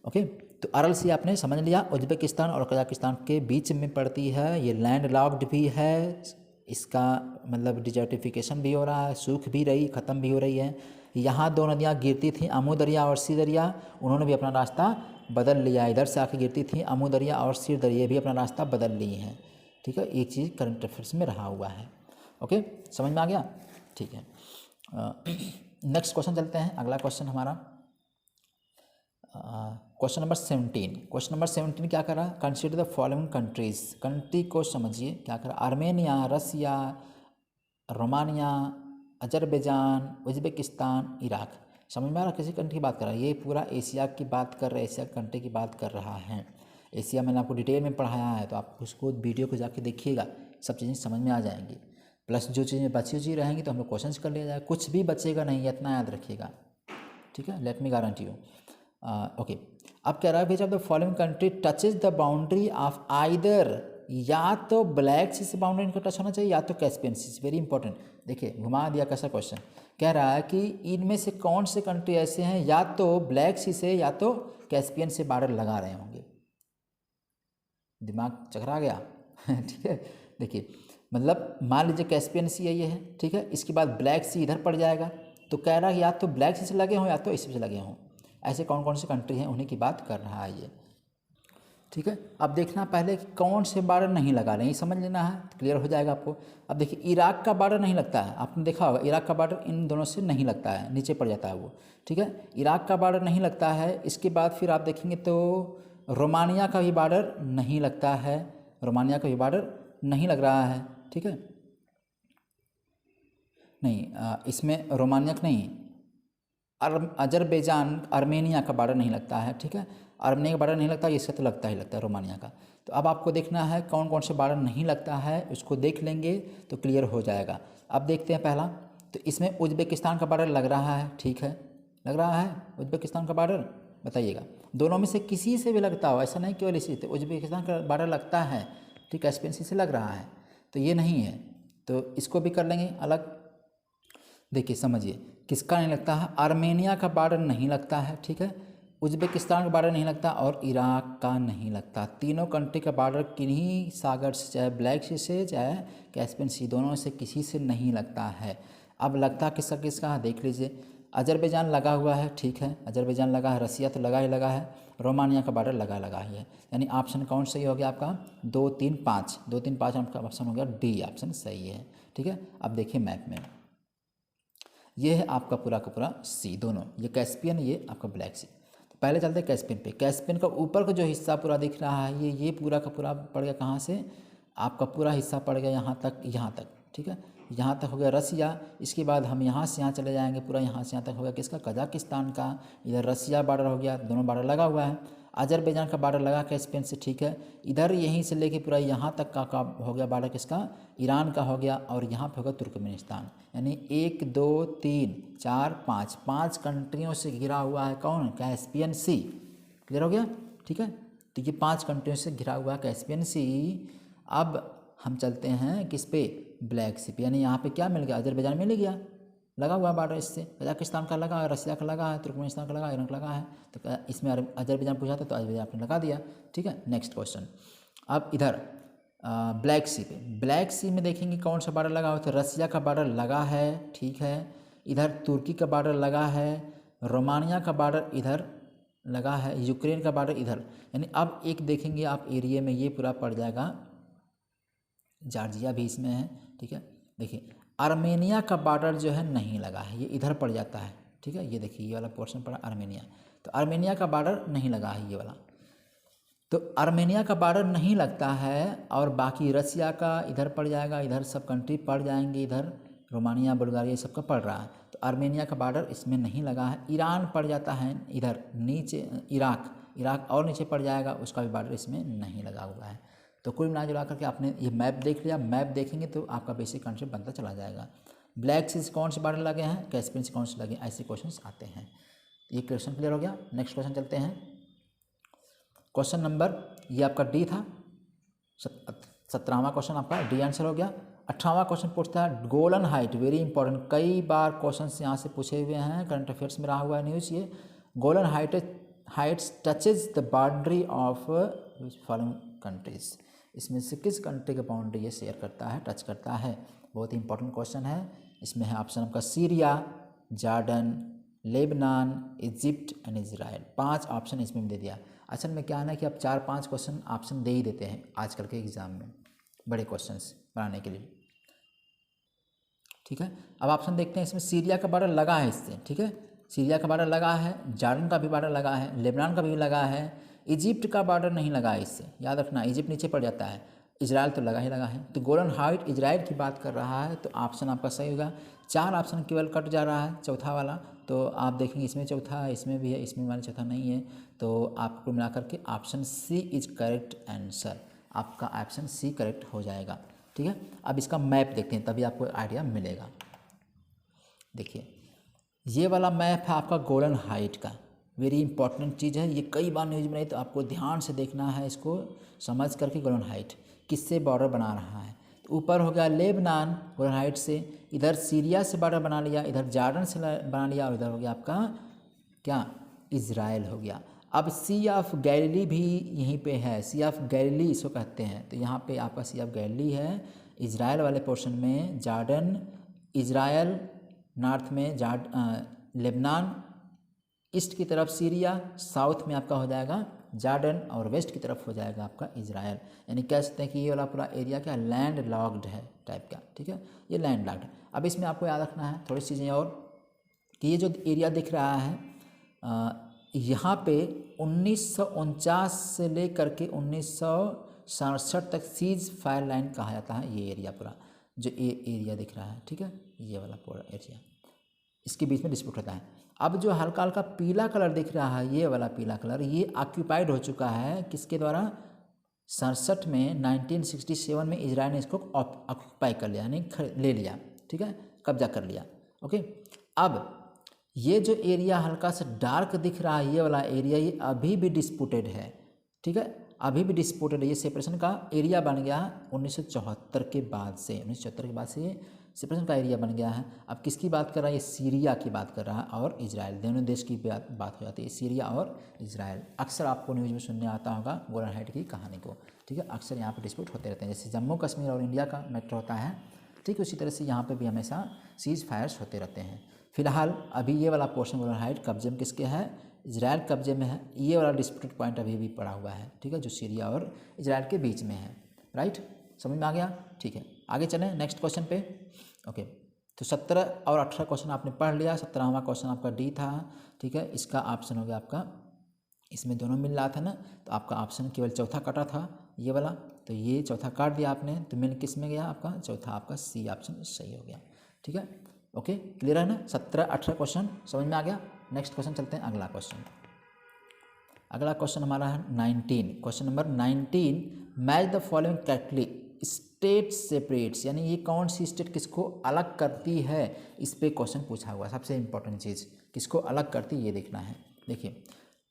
ओके, तो RLC आपने समझ लिया, उज़्बेकिस्तान और कजाकिस्तान के बीच में पड़ती है। ये लैंड लॉक्ड भी है, इसका मतलब डिजर्टिफिकेशन भी हो रहा है, सूख भी रही, ख़त्म भी हो रही है। यहाँ 2 नदियाँ गिरती थी, अमू दरिया और सी दरिया, उन्होंने भी अपना रास्ता बदल लिया। इधर से आके गिरती थी अमू दरिया और सिर दरिया, भी अपना रास्ता बदल ली हैं। ठीक है, एक चीज़ करंट अफेयर्स में रहा हुआ है। ओके, समझ में आ गया? ठीक है, नेक्स्ट क्वेश्चन चलते हैं। अगला क्वेश्चन हमारा क्वेश्चन नंबर 17। क्वेश्चन नंबर 17 क्या कर रहा है? Consider the following countries, country को समझिए क्या कर रहा है। आर्मेनिया, रसिया, रोमानिया, अजरबैजान, उज़्बेकिस्तान, इराक। समझ में आ रहा किसी कंट्री की बात कर रहा है? ये पूरा एशिया की बात कर रहा है, एशिया कंट्री की बात कर रहा है। एशिया मैंने आपको डिटेल में पढ़ाया है, तो आप उसको वीडियो को जाके देखिएगा, सब चीज़ें समझ में आ जाएंगी। प्लस जो चीज़ें बची हुई रहेंगी तो हम लोग क्वेश्चन कर लिया जाए, कुछ भी बचेगा नहीं, इतना याद रखिएगा, ठीक है। Let me guarantee you. Okay, अब कह रहा है which of the following country touches the boundary of either, या तो ब्लैक सी से बाउंड्री इनका टच होना चाहिए या तो कैस्पियन सी। वेरी इंपॉर्टेंट, देखिए घुमा दिया कैसा क्वेश्चन। कह रहा है कि इनमें से कौन से कंट्री ऐसे हैं या तो ब्लैक सी से या तो कैस्पियन से बॉर्डर लगा रहे होंगे। दिमाग चकरा गया ठीक है। देखिए मतलब मान लीजिए कैस्पियन सी है ये है, ठीक है, इसके बाद ब्लैक सी इधर पड़ जाएगा, तो कह रहा है या तो ब्लैक सी से लगे हों या तो इसी से लगे हों। ऐसे कौन कौन से कंट्री हैं उन्हीं की बात कर रहा है ये, ठीक है। अब देखना पहले कि कौन से बॉर्डर नहीं लगा रहे हैं, ये समझ लेना है, क्लियर हो जाएगा आपको। अब देखिए इराक का बॉर्डर नहीं लगता है, आपने देखा होगा इराक का बॉर्डर इन दोनों से नहीं लगता है, नीचे पड़ जाता है वो, ठीक है। इराक का बॉर्डर नहीं लगता है। इसके बाद फिर आप देखेंगे तो रोमानिया का भी बॉर्डर नहीं लगता है, रोमानिया का भी बॉर्डर नहीं लग रहा है, ठीक है। नहीं इसमें रोमानिया का नहीं, अजरबैजान आर्मेनिया का बॉर्डर नहीं लगता है, ठीक है। आर्मेनिया का बॉर्डर नहीं लगता, इसका तो लगता ही लगता है रोमानिया का। तो अब आपको देखना है कौन कौन से बॉर्डर नहीं लगता है, उसको देख लेंगे तो क्लियर हो जाएगा। अब देखते हैं पहला, तो इसमें उज़्बेकिस्तान का बॉर्डर लग रहा है, ठीक है, लग रहा है उज़्बेकिस्तान का बॉर्डर, बताइएगा। दोनों में से किसी से भी लगता हो, ऐसा नहीं केवल इसी, तो उज़्बेकिस्तान का बॉर्डर लगता है, ठीक है, कैस्पियन सी से लग रहा है, तो ये नहीं है, तो इसको भी कर लेंगे अलग। देखिए समझिए किसका नहीं लगता है, आर्मेनिया का बॉर्डर नहीं लगता है, ठीक है, उज़्बेकिस्तान का बॉर्डर नहीं लगता और इराक का नहीं लगता। तीनों कंट्री का बॉर्डर किन्हीं सागर से, चाहे ब्लैक सी से चाहे कैस्पियन सी, दोनों से किसी से नहीं लगता है। अब लगता किसका किसका है देख लीजिए, अजरबैजान लगा हुआ है, ठीक है, अजरबैजान लगा है, रसिया तो लगा ही लगा है, रोमानिया का बॉर्डर लगा ही है। यानी ऑप्शन कौन सही हो गया आपका, 2, 3, 5, 2, 3, 5 आपका ऑप्शन हो गया डी ऑप्शन सही है, ठीक है। अब देखिए मैप में ये है आपका पूरा का पूरा सी, दोनों ये कैस्पियन, ये आपका ब्लैक सी। तो पहले चलते हैं कैस्पियन पे। कैस्पियन का ऊपर का जो हिस्सा पूरा दिख रहा है ये पूरा का पूरा पड़ गया कहाँ से, आपका पूरा हिस्सा पड़ गया यहाँ तक, ठीक है, यहाँ तक हो गया रसिया। इसके बाद हम यहाँ से यहाँ चले जाएंगे, पूरा यहाँ से यहाँ तक हो गया किसका, कजाकिस्तान का। इधर रसिया बॉर्डर हो गया, दोनों बॉर्डर लगा हुआ है। अजरबैजान का बॉर्डर लगा कैस्पियन से, ठीक है। इधर यहीं से लेके पूरा यहाँ तक का हो गया बॉर्डर किसका, ईरान का हो गया, और यहाँ पे होगा तुर्कमेनिस्तान। यानी 1, 2, 3, 4, 5, 5 कंट्रियों से घिरा हुआ है कौन, कैस्पियन सी। क्लियर हो गया, ठीक है। तो ये 5 कंट्रियों से घिरा हुआ है कैस्पियन सी। अब हम चलते हैं किस पे, ब्लैक सी पे। यानी यहाँ पे क्या मिल गया, अजरबैजान मिल गया, लगा हुआ बॉर्डर इससे, कजाकिस्तान का लगा है, रसिया का लगा है, तुर्कमेनिस्तान का लगा है, ईरान का लगा है। तो इसमें अजरबैजान पूछा था तो अजरबैजान आपने लगा दिया, ठीक है। नेक्स्ट क्वेश्चन, अब इधर ब्लैक सी पे, ब्लैक सी में देखेंगे कौन सा बॉर्डर लगा हुआ, तो रसिया का बॉर्डर लगा है, ठीक है। इधर तुर्की का बॉर्डर लगा है, रोमानिया का बॉर्डर इधर लगा है, यूक्रेन का बॉर्डर इधर। यानी अब एक देखेंगे आप एरिया में ये पूरा पड़ जाएगा, जॉर्जिया भी इसमें है, ठीक है। देखिए आर्मेनिया का बॉर्डर जो है नहीं लगा है, ये इधर पड़ जाता है, ठीक है। ये देखिए ये वाला पोर्शन पड़ा आर्मेनिया, तो आर्मेनिया का बॉर्डर नहीं लगा है ये वाला, तो आर्मेनिया का बॉर्डर नहीं लगता है। और बाकी रसिया का इधर पड़ जाएगा, इधर सब कंट्री पड़ जाएंगे, इधर रोमानिया बुल्गारिया सब का पड़ रहा है, तो आर्मेनिया का बॉर्डर इसमें नहीं लगा है। ईरान पड़ जाता है इधर नीचे, इराक और नीचे पड़ जाएगा, उसका भी बॉर्डर इसमें नहीं लगा हुआ है। तो कुल मिला जुला करके आपने ये मैप देख लिया, मैप देखेंगे तो आपका बेसिक कॉन्सेप्ट बनता चला जाएगा। ब्लैक सी कौन से बॉर्डर लगे हैं, कैस्पियन से कौन से लगे, ऐसे क्वेश्चंस आते हैं। ये क्वेश्चन क्लियर हो गया। नेक्स्ट क्वेश्चन चलते हैं, क्वेश्चन नंबर ये आपका डी था, 17वां क्वेश्चन आपका डी आंसर हो गया। 18वां क्वेश्चन पूछता है गोलन हाइट, वेरी इंपॉर्टेंट, कई बार क्वेश्चन यहाँ से पूछे हुए हैं, करंट अफेयर्स में रहा हुआ है न्यूज़ ये। Golan Heights touches the boundary of following countries, इसमें से किस कंट्री का बाउंड्री ये शेयर करता है, टच करता है। बहुत ही इंपॉर्टेंट क्वेश्चन है। इसमें है ऑप्शन आपका Syria, Jordan, Lebanon, Egypt and Israel. 5 option इसमें दे दिया। असल में क्या है ना कि आप 4-5 क्वेश्चन ऑप्शन दे ही देते हैं आजकल के एग्जाम में, बड़े क्वेश्चंस बनाने के लिए, ठीक है। अब ऑप्शन देखते हैं, इसमें सीरिया का बॉर्डर लगा है इससे, ठीक है, सीरिया का बॉर्डर लगा है, जॉर्डन का भी बॉर्डर लगा है, लेबनान का भी लगा है, इजिप्ट का बॉर्डर नहीं लगा है इससे, याद रखना इजिप्ट नीचे पड़ जाता है, इजराइल तो लगा ही लगा है, तो गोलन हाइट इजराइल की बात कर रहा है, तो ऑप्शन आपका सही होगा। 4 ऑप्शन केवल कट जा रहा है, चौथा वाला तो आप देखेंगे इसमें चौथा है, इसमें भी है, इसमें वाला चौथा नहीं है, तो आपको मिला करके option C is correct answer, आपका ऑप्शन सी करेक्ट हो जाएगा। ठीक है, अब इसका मैप देखते हैं तभी आपको आइडिया मिलेगा। देखिए ये वाला मैप है आपका गोलन हाइट का, वेरी इंपॉर्टेंट चीज़ है, ये कई बार न्यूज में नहीं, तो आपको ध्यान से देखना है इसको समझ करके। गोलन हाइट किससे बॉर्डर बना रहा है, तो ऊपर हो गया लेबनान गोलन हाइट से, इधर सीरिया से बॉर्डर बना लिया, इधर जॉर्डन से बना लिया, और इधर हो गया आपका क्या, इजराइल हो गया। अब सी ऑफ गैलिली भी यहीं पे है, सी ऑफ गैलिली इसको कहते हैं, तो यहाँ पे आपका सी ऑफ गैलिली है, इजराइल वाले पोर्शन में जॉर्डन, इजराइल नॉर्थ में लेबनान, ईस्ट की तरफ सीरिया, साउथ में आपका हो जाएगा जॉर्डन, और वेस्ट की तरफ हो जाएगा आपका इजराइल। यानी कह सकते हैं कि ये वाला पूरा एरिया क्या लैंड लॉक्ड है टाइप का। ठीक है, ये लैंड लॉक्ड है। अब इसमें आपको याद रखना है थोड़ी चीज़ें और, कि ये जो एरिया दिख रहा है यहाँ पे 1949 से लेकर के 1967 तक सीज फायर लाइन कहा जाता है ये एरिया पूरा, जो ये एरिया दिख रहा है। ठीक है, ये वाला पूरा एरिया, इसके बीच में डिस्प्यूट होता है। अब जो हल्का हल्का पीला कलर दिख रहा है, ये वाला पीला कलर, ये ऑक्यूपाइड हो चुका है किसके द्वारा, 67 में 1967 में इजराइल ने इसको ऑक्यूपाई कर लिया, यानी ले लिया। ठीक है, कब्जा कर लिया। ओके, अब ये जो एरिया हल्का सा डार्क दिख रहा है, ये वाला एरिया, ये अभी भी डिस्प्यूटेड है। ठीक है, अभी भी डिस्प्यूटेड है, ये सेपरेशन का एरिया बन गया 1974 के बाद से, 1974 के बाद से ये सेपरेशन का एरिया बन गया है। अब किसकी बात कर रहा है, ये सीरिया की बात कर रहा है और इजराइल, दोनों देश की बात हो जाती है, सीरिया और इजराइल। अक्सर आपको न्यूज़ में सुनने आता होगा गोलन हाइट की कहानी को। ठीक है, अक्सर यहाँ पर डिस्प्यूट होते रहते हैं, जैसे जम्मू कश्मीर और इंडिया का मैटर होता है, ठीक उसी तरह से यहाँ पर भी हमेशा सीज फायर्स होते रहते हैं। फिलहाल अभी ये वाला पोर्शन गोलन हाइट कब्जे में किसके है, इजराइल कब्जे में है। ये वाला डिस्प्यूटेड पॉइंट अभी भी पड़ा हुआ है। ठीक है, जो सीरिया और इजराइल के बीच में है। राइट, समझ में आ गया। ठीक है, आगे चलें नेक्स्ट क्वेश्चन पे। ओके, तो 17 और 18 क्वेश्चन आपने पढ़ लिया। 17वां क्वेश्चन आपका डी था। ठीक है, इसका ऑप्शन हो गया आपका, इसमें दोनों मिल रहा था ना, तो आपका ऑप्शन केवल चौथा कटा था ये वाला, तो ये चौथा काट दिया आपने, तो मिल किस में गया आपका, चौथा आपका सी ऑप्शन सही हो गया। ठीक है, ओके, क्लियर है ना। 17-18 क्वेश्चन समझ में आ गया। नेक्स्ट क्वेश्चन चलते हैं अगला क्वेश्चन। अगला क्वेश्चन हमारा है 19, question number 19, match the following correctly, state separates, यानी ये कौन सी स्टेट किसको अलग करती है, इस पे क्वेश्चन पूछा हुआ है। सबसे इंपॉर्टेंट चीज़ किसको अलग करती है ये देखना है। देखिए,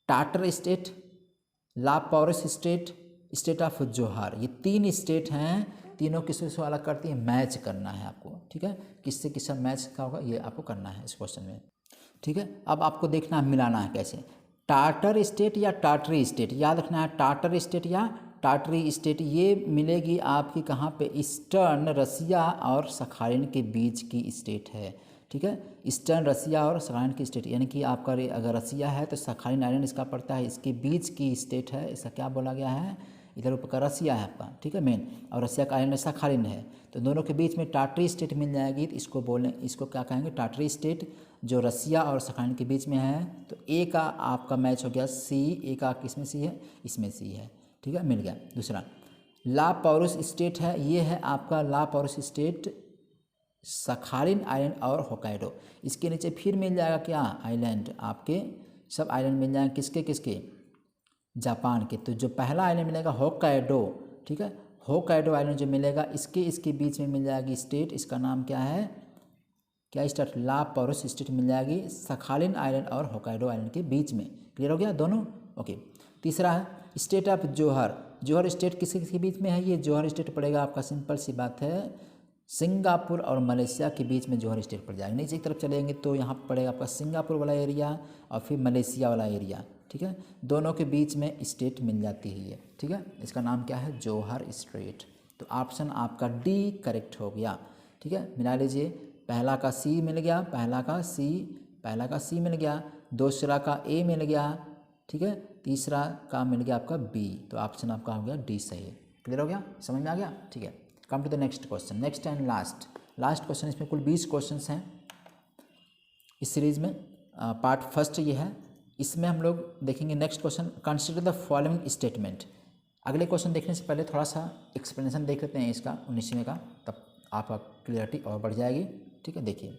टाटर स्टेट, ला पॉरस स्टेट, स्टेट ऑफ जोहार, ये 3 स्टेट हैं, तीनों किससे अलग करती है, मैच करना है आपको। ठीक है, किससे किससे मैच का होगा ये आपको करना है इस क्वेश्चन में। ठीक है, अब आपको देखना है मिलाना है कैसे, टाटर स्टेट या टाटरी स्टेट, याद रखना है टाटर स्टेट या टाटरी स्टेट, ये मिलेगी आपकी कहाँ पे, ईस्टर्न रसिया और सखालिन के बीच की स्टेट है। ठीक है, ईस्टर्न रसिया और सखालिन की स्टेट, यानी कि आपका अगर रसिया है तो सखालिन आइलैंड इसका पड़ता है, इसके बीच की स्टेट है, इसका क्या बोला गया है, इधर ऊपर का रसिया है आपका। ठीक है, मेन, और रसिया का आइलैंड सखालिन है, तो दोनों के बीच में टाटरी स्टेट मिल जाएगी, तो इसको बोलें, इसको क्या कहेंगे, टाटरी स्टेट, जो रसिया और सखालिन के बीच में है। तो ए का आपका मैच हो गया सी, ए का किसमें सी है, इसमें सी है। ठीक है, मिल गया। दूसरा ला पॉरस स्टेट है, ये है आपका ला पॉरस स्टेट, सखालिन आइलैंड और होकाइडो, इसके नीचे फिर मिल जाएगा क्या, आइलैंड, आपके सब आइलैंड मिल जाएंगे किसके किसके, जापान के। तो जो पहला आइलैंड मिलेगा होकाइडो, ठीक है, होकाइडो आइलैंड जो मिलेगा इसके बीच में मिल जाएगी स्टेट, इसका नाम क्या है, क्या स्टेट, ला पॉरस स्टेट मिल जाएगी सखालिन आइलैंड और होकाइडो आइलैंड के बीच में। क्लियर हो गया दोनों। ओके, तीसरा है state of Johar, Johar state किसके बीच में है, ये जोहर स्टेट पड़ेगा आपका, सिंपल सी बात है, सिंगापुर और मलेशिया के बीच में जोहर स्टेट पड़ जाएगा। नीचे की तरफ चलेंगे तो यहाँ पर पड़ेगा आपका सिंगापुर वाला एरिया और फिर मलेशिया वाला एरिया। ठीक है, दोनों के बीच में स्टेट मिल जाती है ये। ठीक है, इसका नाम क्या है, जोहर स्ट्रेट। तो ऑप्शन आपका डी करेक्ट हो गया। ठीक है, मिला लीजिए, पहला का सी मिल गया, पहला का सी मिल गया, दूसरा का ए मिल गया, ठीक है, तीसरा का मिल गया आपका बी, तो ऑप्शन आपका हो गया डी सही है। क्लियर हो गया, समझ में आ गया। ठीक है, come to the next question, next and last question. इसमें कुल 20 क्वेश्चन हैं इस सीरीज में, पार्ट फर्स्ट ये है। इसमें हम लोग देखेंगे next question, consider the following statement, अगले क्वेश्चन देखने से पहले थोड़ा सा एक्सप्लेनेशन देख लेते हैं इसका 19वें का, तब आपका क्लियरिटी और बढ़ जाएगी। ठीक है, देखिए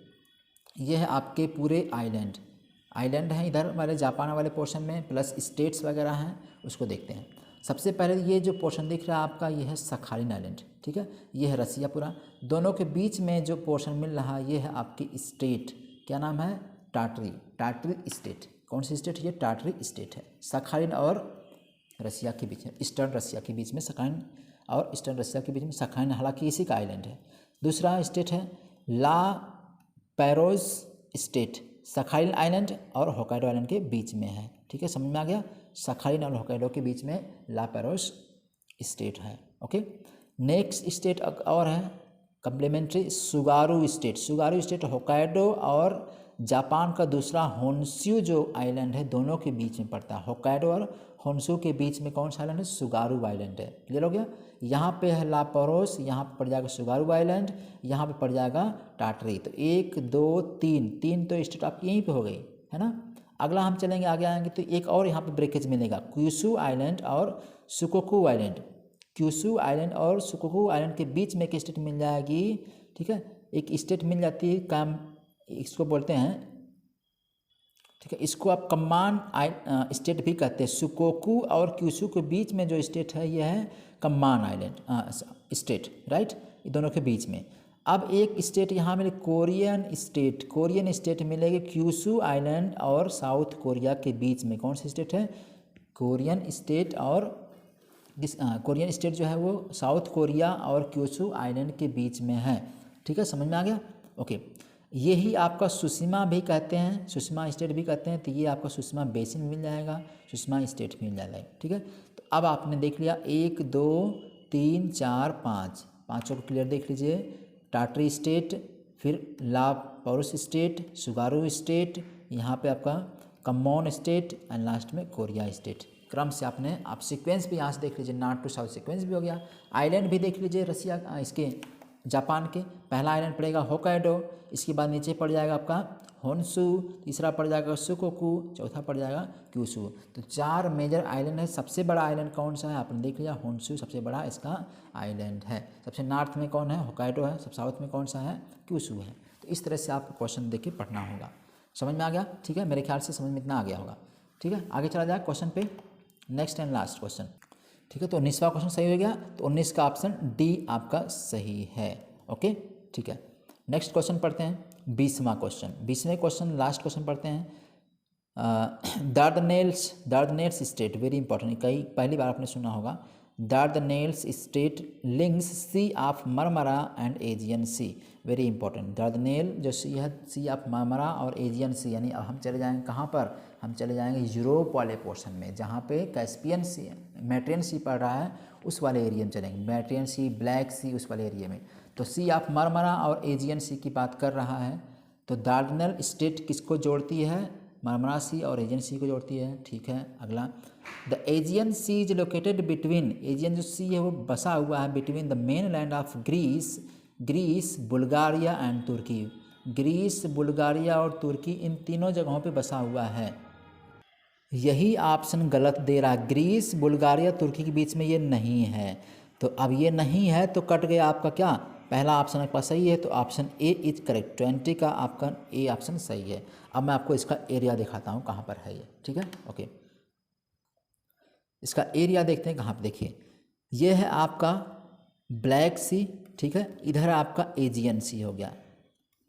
ये है आपके पूरे आइलैंड हैं इधर वाले जापान वाले पोर्शन में, प्लस स्टेट्स वगैरह हैं, उसको देखते हैं। सबसे पहले ये जो पोर्शन दिख रहा है आपका, ये है सखालिन आइलैंड। ठीक है, ये है रसिया पूरा। दोनों के बीच में जो पोर्शन मिल रहा है ये है आपकी स्टेट, क्या नाम है, टाटरी स्टेट। कौन सी स्टेट, ये टाटरी स्टेट है। सखालिन और रसिया के बीच में, ईस्टर्न रसिया के बीच में सखालिन और ईस्टर्न रसिया के बीच में सखालिन, हालांकि इसी का आइलैंड है। दूसरा स्टेट है ला पैरोज स्टेट, सखालिन आइलैंड और होकाइडो आइलैंड के बीच में है। ठीक है, समझ में आ गया, सखालिन और होकाइडो के बीच में ला पैरोज स्टेट है। ओके, नेक्स्ट स्टेट और है कम्प्लीमेंट्री सुगारू स्टेट होकाइडो और जापान का दूसरा होन्शू जो आइलैंड है, दोनों के बीच में पड़ता है। होकाइडो और होन्शू के बीच में कौन सा आइलैंड है, सुगारू आइलैंड है। क्लियर हो गया, यहाँ पे है ला पैरोज, यहाँ पे पड़ जाएगा सुगारू आइलैंड, यहाँ पे पड़ जाएगा टाटरी। तो 1 2 3 तो स्टेट आपकी यहीं पे हो गई है ना। अगला हम चलेंगे, आगे आएंगे तो एक और यहाँ पे ब्रेकेज मिलेगा, क्यूशू आइलैंड और सुकोकू आइलैंड। क्यूशू आइलैंड और सुकोकू आइलैंड के बीच में एक स्टेट मिल जाएगी। ठीक है, एक स्टेट मिल जाती है, इसको बोलते हैं, ठीक है, इसको आप कम्मान स्टेट भी कहते हैं। सुकोकू और क्यूशू के बीच में जो स्टेट है यह है कम्मान आइलैंड स्टेट, राइट, ये दोनों के बीच में। अब एक स्टेट यहाँ मिले कोरियन स्टेट मिलेगी क्यूशू आइलैंड और साउथ कोरिया के बीच में। कौन सी स्टेट है, कोरियन स्टेट, और कोरियन स्टेट जो है वो साउथ कोरिया और क्यूशू आइलैंड के बीच में है। ठीक है, समझ में आ गया। ओके, यही आपका सुशिमा भी कहते हैं, सुशिमा स्टेट भी कहते हैं। तो ये आपका सुशिमा बेसिन मिल जाएगा, सुशिमा स्टेट मिल जाएगा। ठीक है, तो अब आपने देख लिया 1 2 3 4 5, पाँचों को क्लियर देख लीजिए। टाटरी स्टेट, फिर ला पैरोज स्टेट, सुगारू स्टेट, यहाँ पे आपका कम्मोन स्टेट एंड लास्ट में कोरिया स्टेट। क्रम से आपने आप सीक्वेंस भी यहाँ से देख लीजिए, नॉर्थ टू साउथ सीक्वेंस भी हो गया। आइलैंड भी देख लीजिए रसिया इसके जापान के, पहला आइलैंड पड़ेगा होकाइडो, इसके बाद नीचे पड़ जाएगा आपका होन्शू, तीसरा पड़ जाएगा सुकोकू, चौथा पड़ जाएगा क्यूशू। तो 4 मेजर आइलैंड है। सबसे बड़ा आइलैंड कौन सा है, आपने देख लिया, होन्शू सबसे बड़ा इसका आइलैंड है। सबसे नॉर्थ में कौन है, होकाइडो है। सब साउथ में कौन सा है, क्यूशू है। तो इस तरह से आपको क्वेश्चन देख के पढ़ना होगा। समझ में आ गया, ठीक है, मेरे ख्याल से समझ में इतना आ गया होगा। ठीक है, आगे चला जाए क्वेश्चन पे, नेक्स्ट एंड लास्ट क्वेश्चन। ठीक है, तो 19वां क्वेश्चन सही हो गया, तो 19 का ऑप्शन डी आपका सही है। ओके, ठीक है, नेक्स्ट क्वेश्चन पढ़ते हैं, 20वां क्वेश्चन। 20वें क्वेश्चन लास्ट क्वेश्चन पढ़ते हैं। दार्डनेल्स स्टेट, वेरी इंपॉर्टेंट, कई पहली बार आपने सुना होगा। Dardanelles strait links sea of Marmara and Aegean sea, very important. Dardanelle जो सी है, सी ऑफ मार्मरा और एजियन सी, यानी अब हम चले जाएंगे कहाँ पर, हम चले जाएंगे यूरोप वाले पोर्शन में, जहाँ पे कैस्पियन सी, मेडिटेरियन सी पड़ रहा है, उस वाले एरिया में चलेंगे। मेडिटेरियन सी, ब्लैक सी, उस वाले एरिया में। तो सी ऑफ मार्मरा और एजियन सी की बात कर रहा है। तो दार्डनेल स्टेट किसको जोड़ती है, मार्मरा सी और एजियन सी को जोड़ती है। ठीक है, अगला, the Aegean Sea is located between, Aegean जो सी है वो बसा हुआ है between the mainland of Greece, Bulgaria and Turkey. Greece, Bulgaria और तुर्की, इन तीनों जगहों पे बसा हुआ है। यही ऑप्शन गलत दे रहा है, ग्रीस, बुल्गारिया, तुर्की के बीच में ये नहीं है। तो अब ये नहीं है तो कट गया आपका क्या, पहला ऑप्शन आपका सही है, तो ऑप्शन ए इज करेक्ट। 20 का आपका ए ऑप्शन सही है। अब मैं आपको इसका एरिया दिखाता हूँ कहाँ पर है ये। ठीक है, ओके, इसका एरिया देखते हैं कहाँ पर। देखिए, ये है आपका ब्लैक सी, ठीक है, इधर आपका एजियन सी हो गया।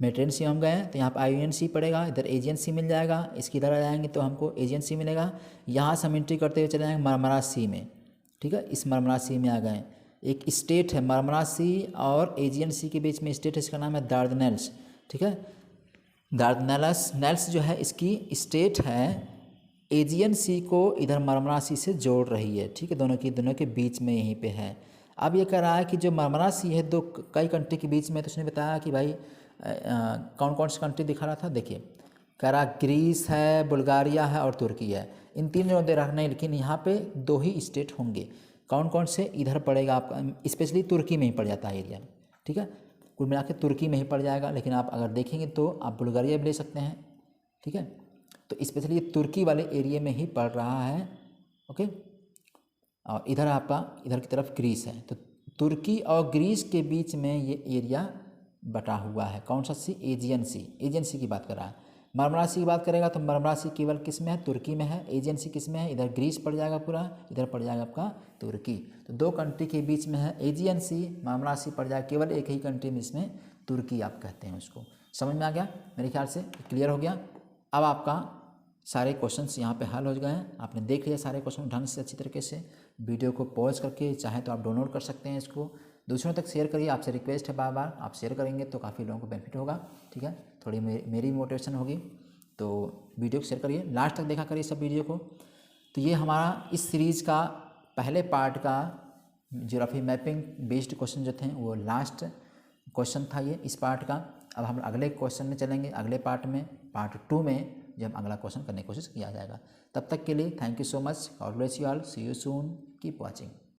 मेडिटेरियन सी हम गए हैं तो यहाँ पर आयोनियन सी पड़ेगा, इधर एजियन सी मिल जाएगा। इसकी इधर आ जाएंगे तो हमको एजियन सी मिलेगा। यहाँ से हम एंट्री करते हुए चले जाएंगे मार्मरा सी में। ठीक है, इस मार्मरा सी में आ गए। एक स्टेट है मार्मरा सी और एजियन सी के बीच में स्टेट है, इसका नाम है दार्डनेल्स। ठीक है, दार्डनेल्स जो है इसकी स्टेट है, एजियन सी को इधर मार्मरा सी से जोड़ रही है। ठीक है, दोनों के बीच में यहीं पे है। अब ये कह रहा है कि जो मार्मरा सी है दो कई कंट्री के बीच में, तो उसने बताया कि भाई कौन कौन सी कंट्री दिखा रहा था। देखिए, कह रहा ग्रीस है, बुल्गारिया है और तुर्की है। इन तीनों दे रहा नहीं, लेकिन यहाँ पे 2 ही स्टेट होंगे। कौन कौन से, इधर पड़ेगा आपका, स्पेशली तुर्की में ही पड़ जाता है एरिया। ठीक है, कुल मिला के तुर्की में ही पड़ जाएगा, लेकिन आप अगर देखेंगे तो आप बुल्गारिया भी ले सकते हैं। ठीक है, तो स्पेशली तुर्की वाले एरिया में ही पड़ रहा है। ओके, और इधर आपका इधर की तरफ ग्रीस है। तो तुर्की और ग्रीस के बीच में ये एरिया बटा हुआ है। कौन सा सी? एजियन सी। एजियन सी की बात कर रहा है। मरमरा सी की बात करेगा तो मरमरा सी केवल किस में है? तुर्की में है। एजियन सी किस में है? इधर ग्रीस पड़ जाएगा पूरा, इधर पड़ जाएगा आपका तुर्की। तो दो कंट्री के बीच में है एजियन सी, मरमरा सी पड़ जाएगा केवल एक ही कंट्री में, इसमें तुर्की आप कहते हैं उसको। समझ में आ गया? मेरे ख्याल से क्लियर हो गया। अब आपका सारे क्वेश्चंस यहाँ पे हल हो गए हैं। आपने देख लिया सारे क्वेश्चन ढंग से अच्छी तरीके से। वीडियो को पॉज करके चाहे तो आप डाउनलोड कर सकते हैं इसको, दूसरों तक शेयर करिए। आपसे रिक्वेस्ट है बार बार, आप शेयर करेंगे तो काफ़ी लोगों को बेनिफिट होगा। ठीक है, थोड़ी मेरी मोटिवेशन होगी। तो वीडियो को शेयर करिए, लास्ट तक देखा करिए सब वीडियो को। तो ये हमारा इस सीरीज़ का पहले पार्ट का ज्योग्राफी मैपिंग बेस्ड क्वेश्चन जो थे वो लास्ट क्वेश्चन था ये इस पार्ट का। अब हम अगले क्वेश्चन में चलेंगे, अगले पार्ट में, पार्ट 2 में जब अगला क्वेश्चन करने की कोशिश किया जाएगा। तब तक के लिए thank you so much. God bless you all, see you soon, keep watching.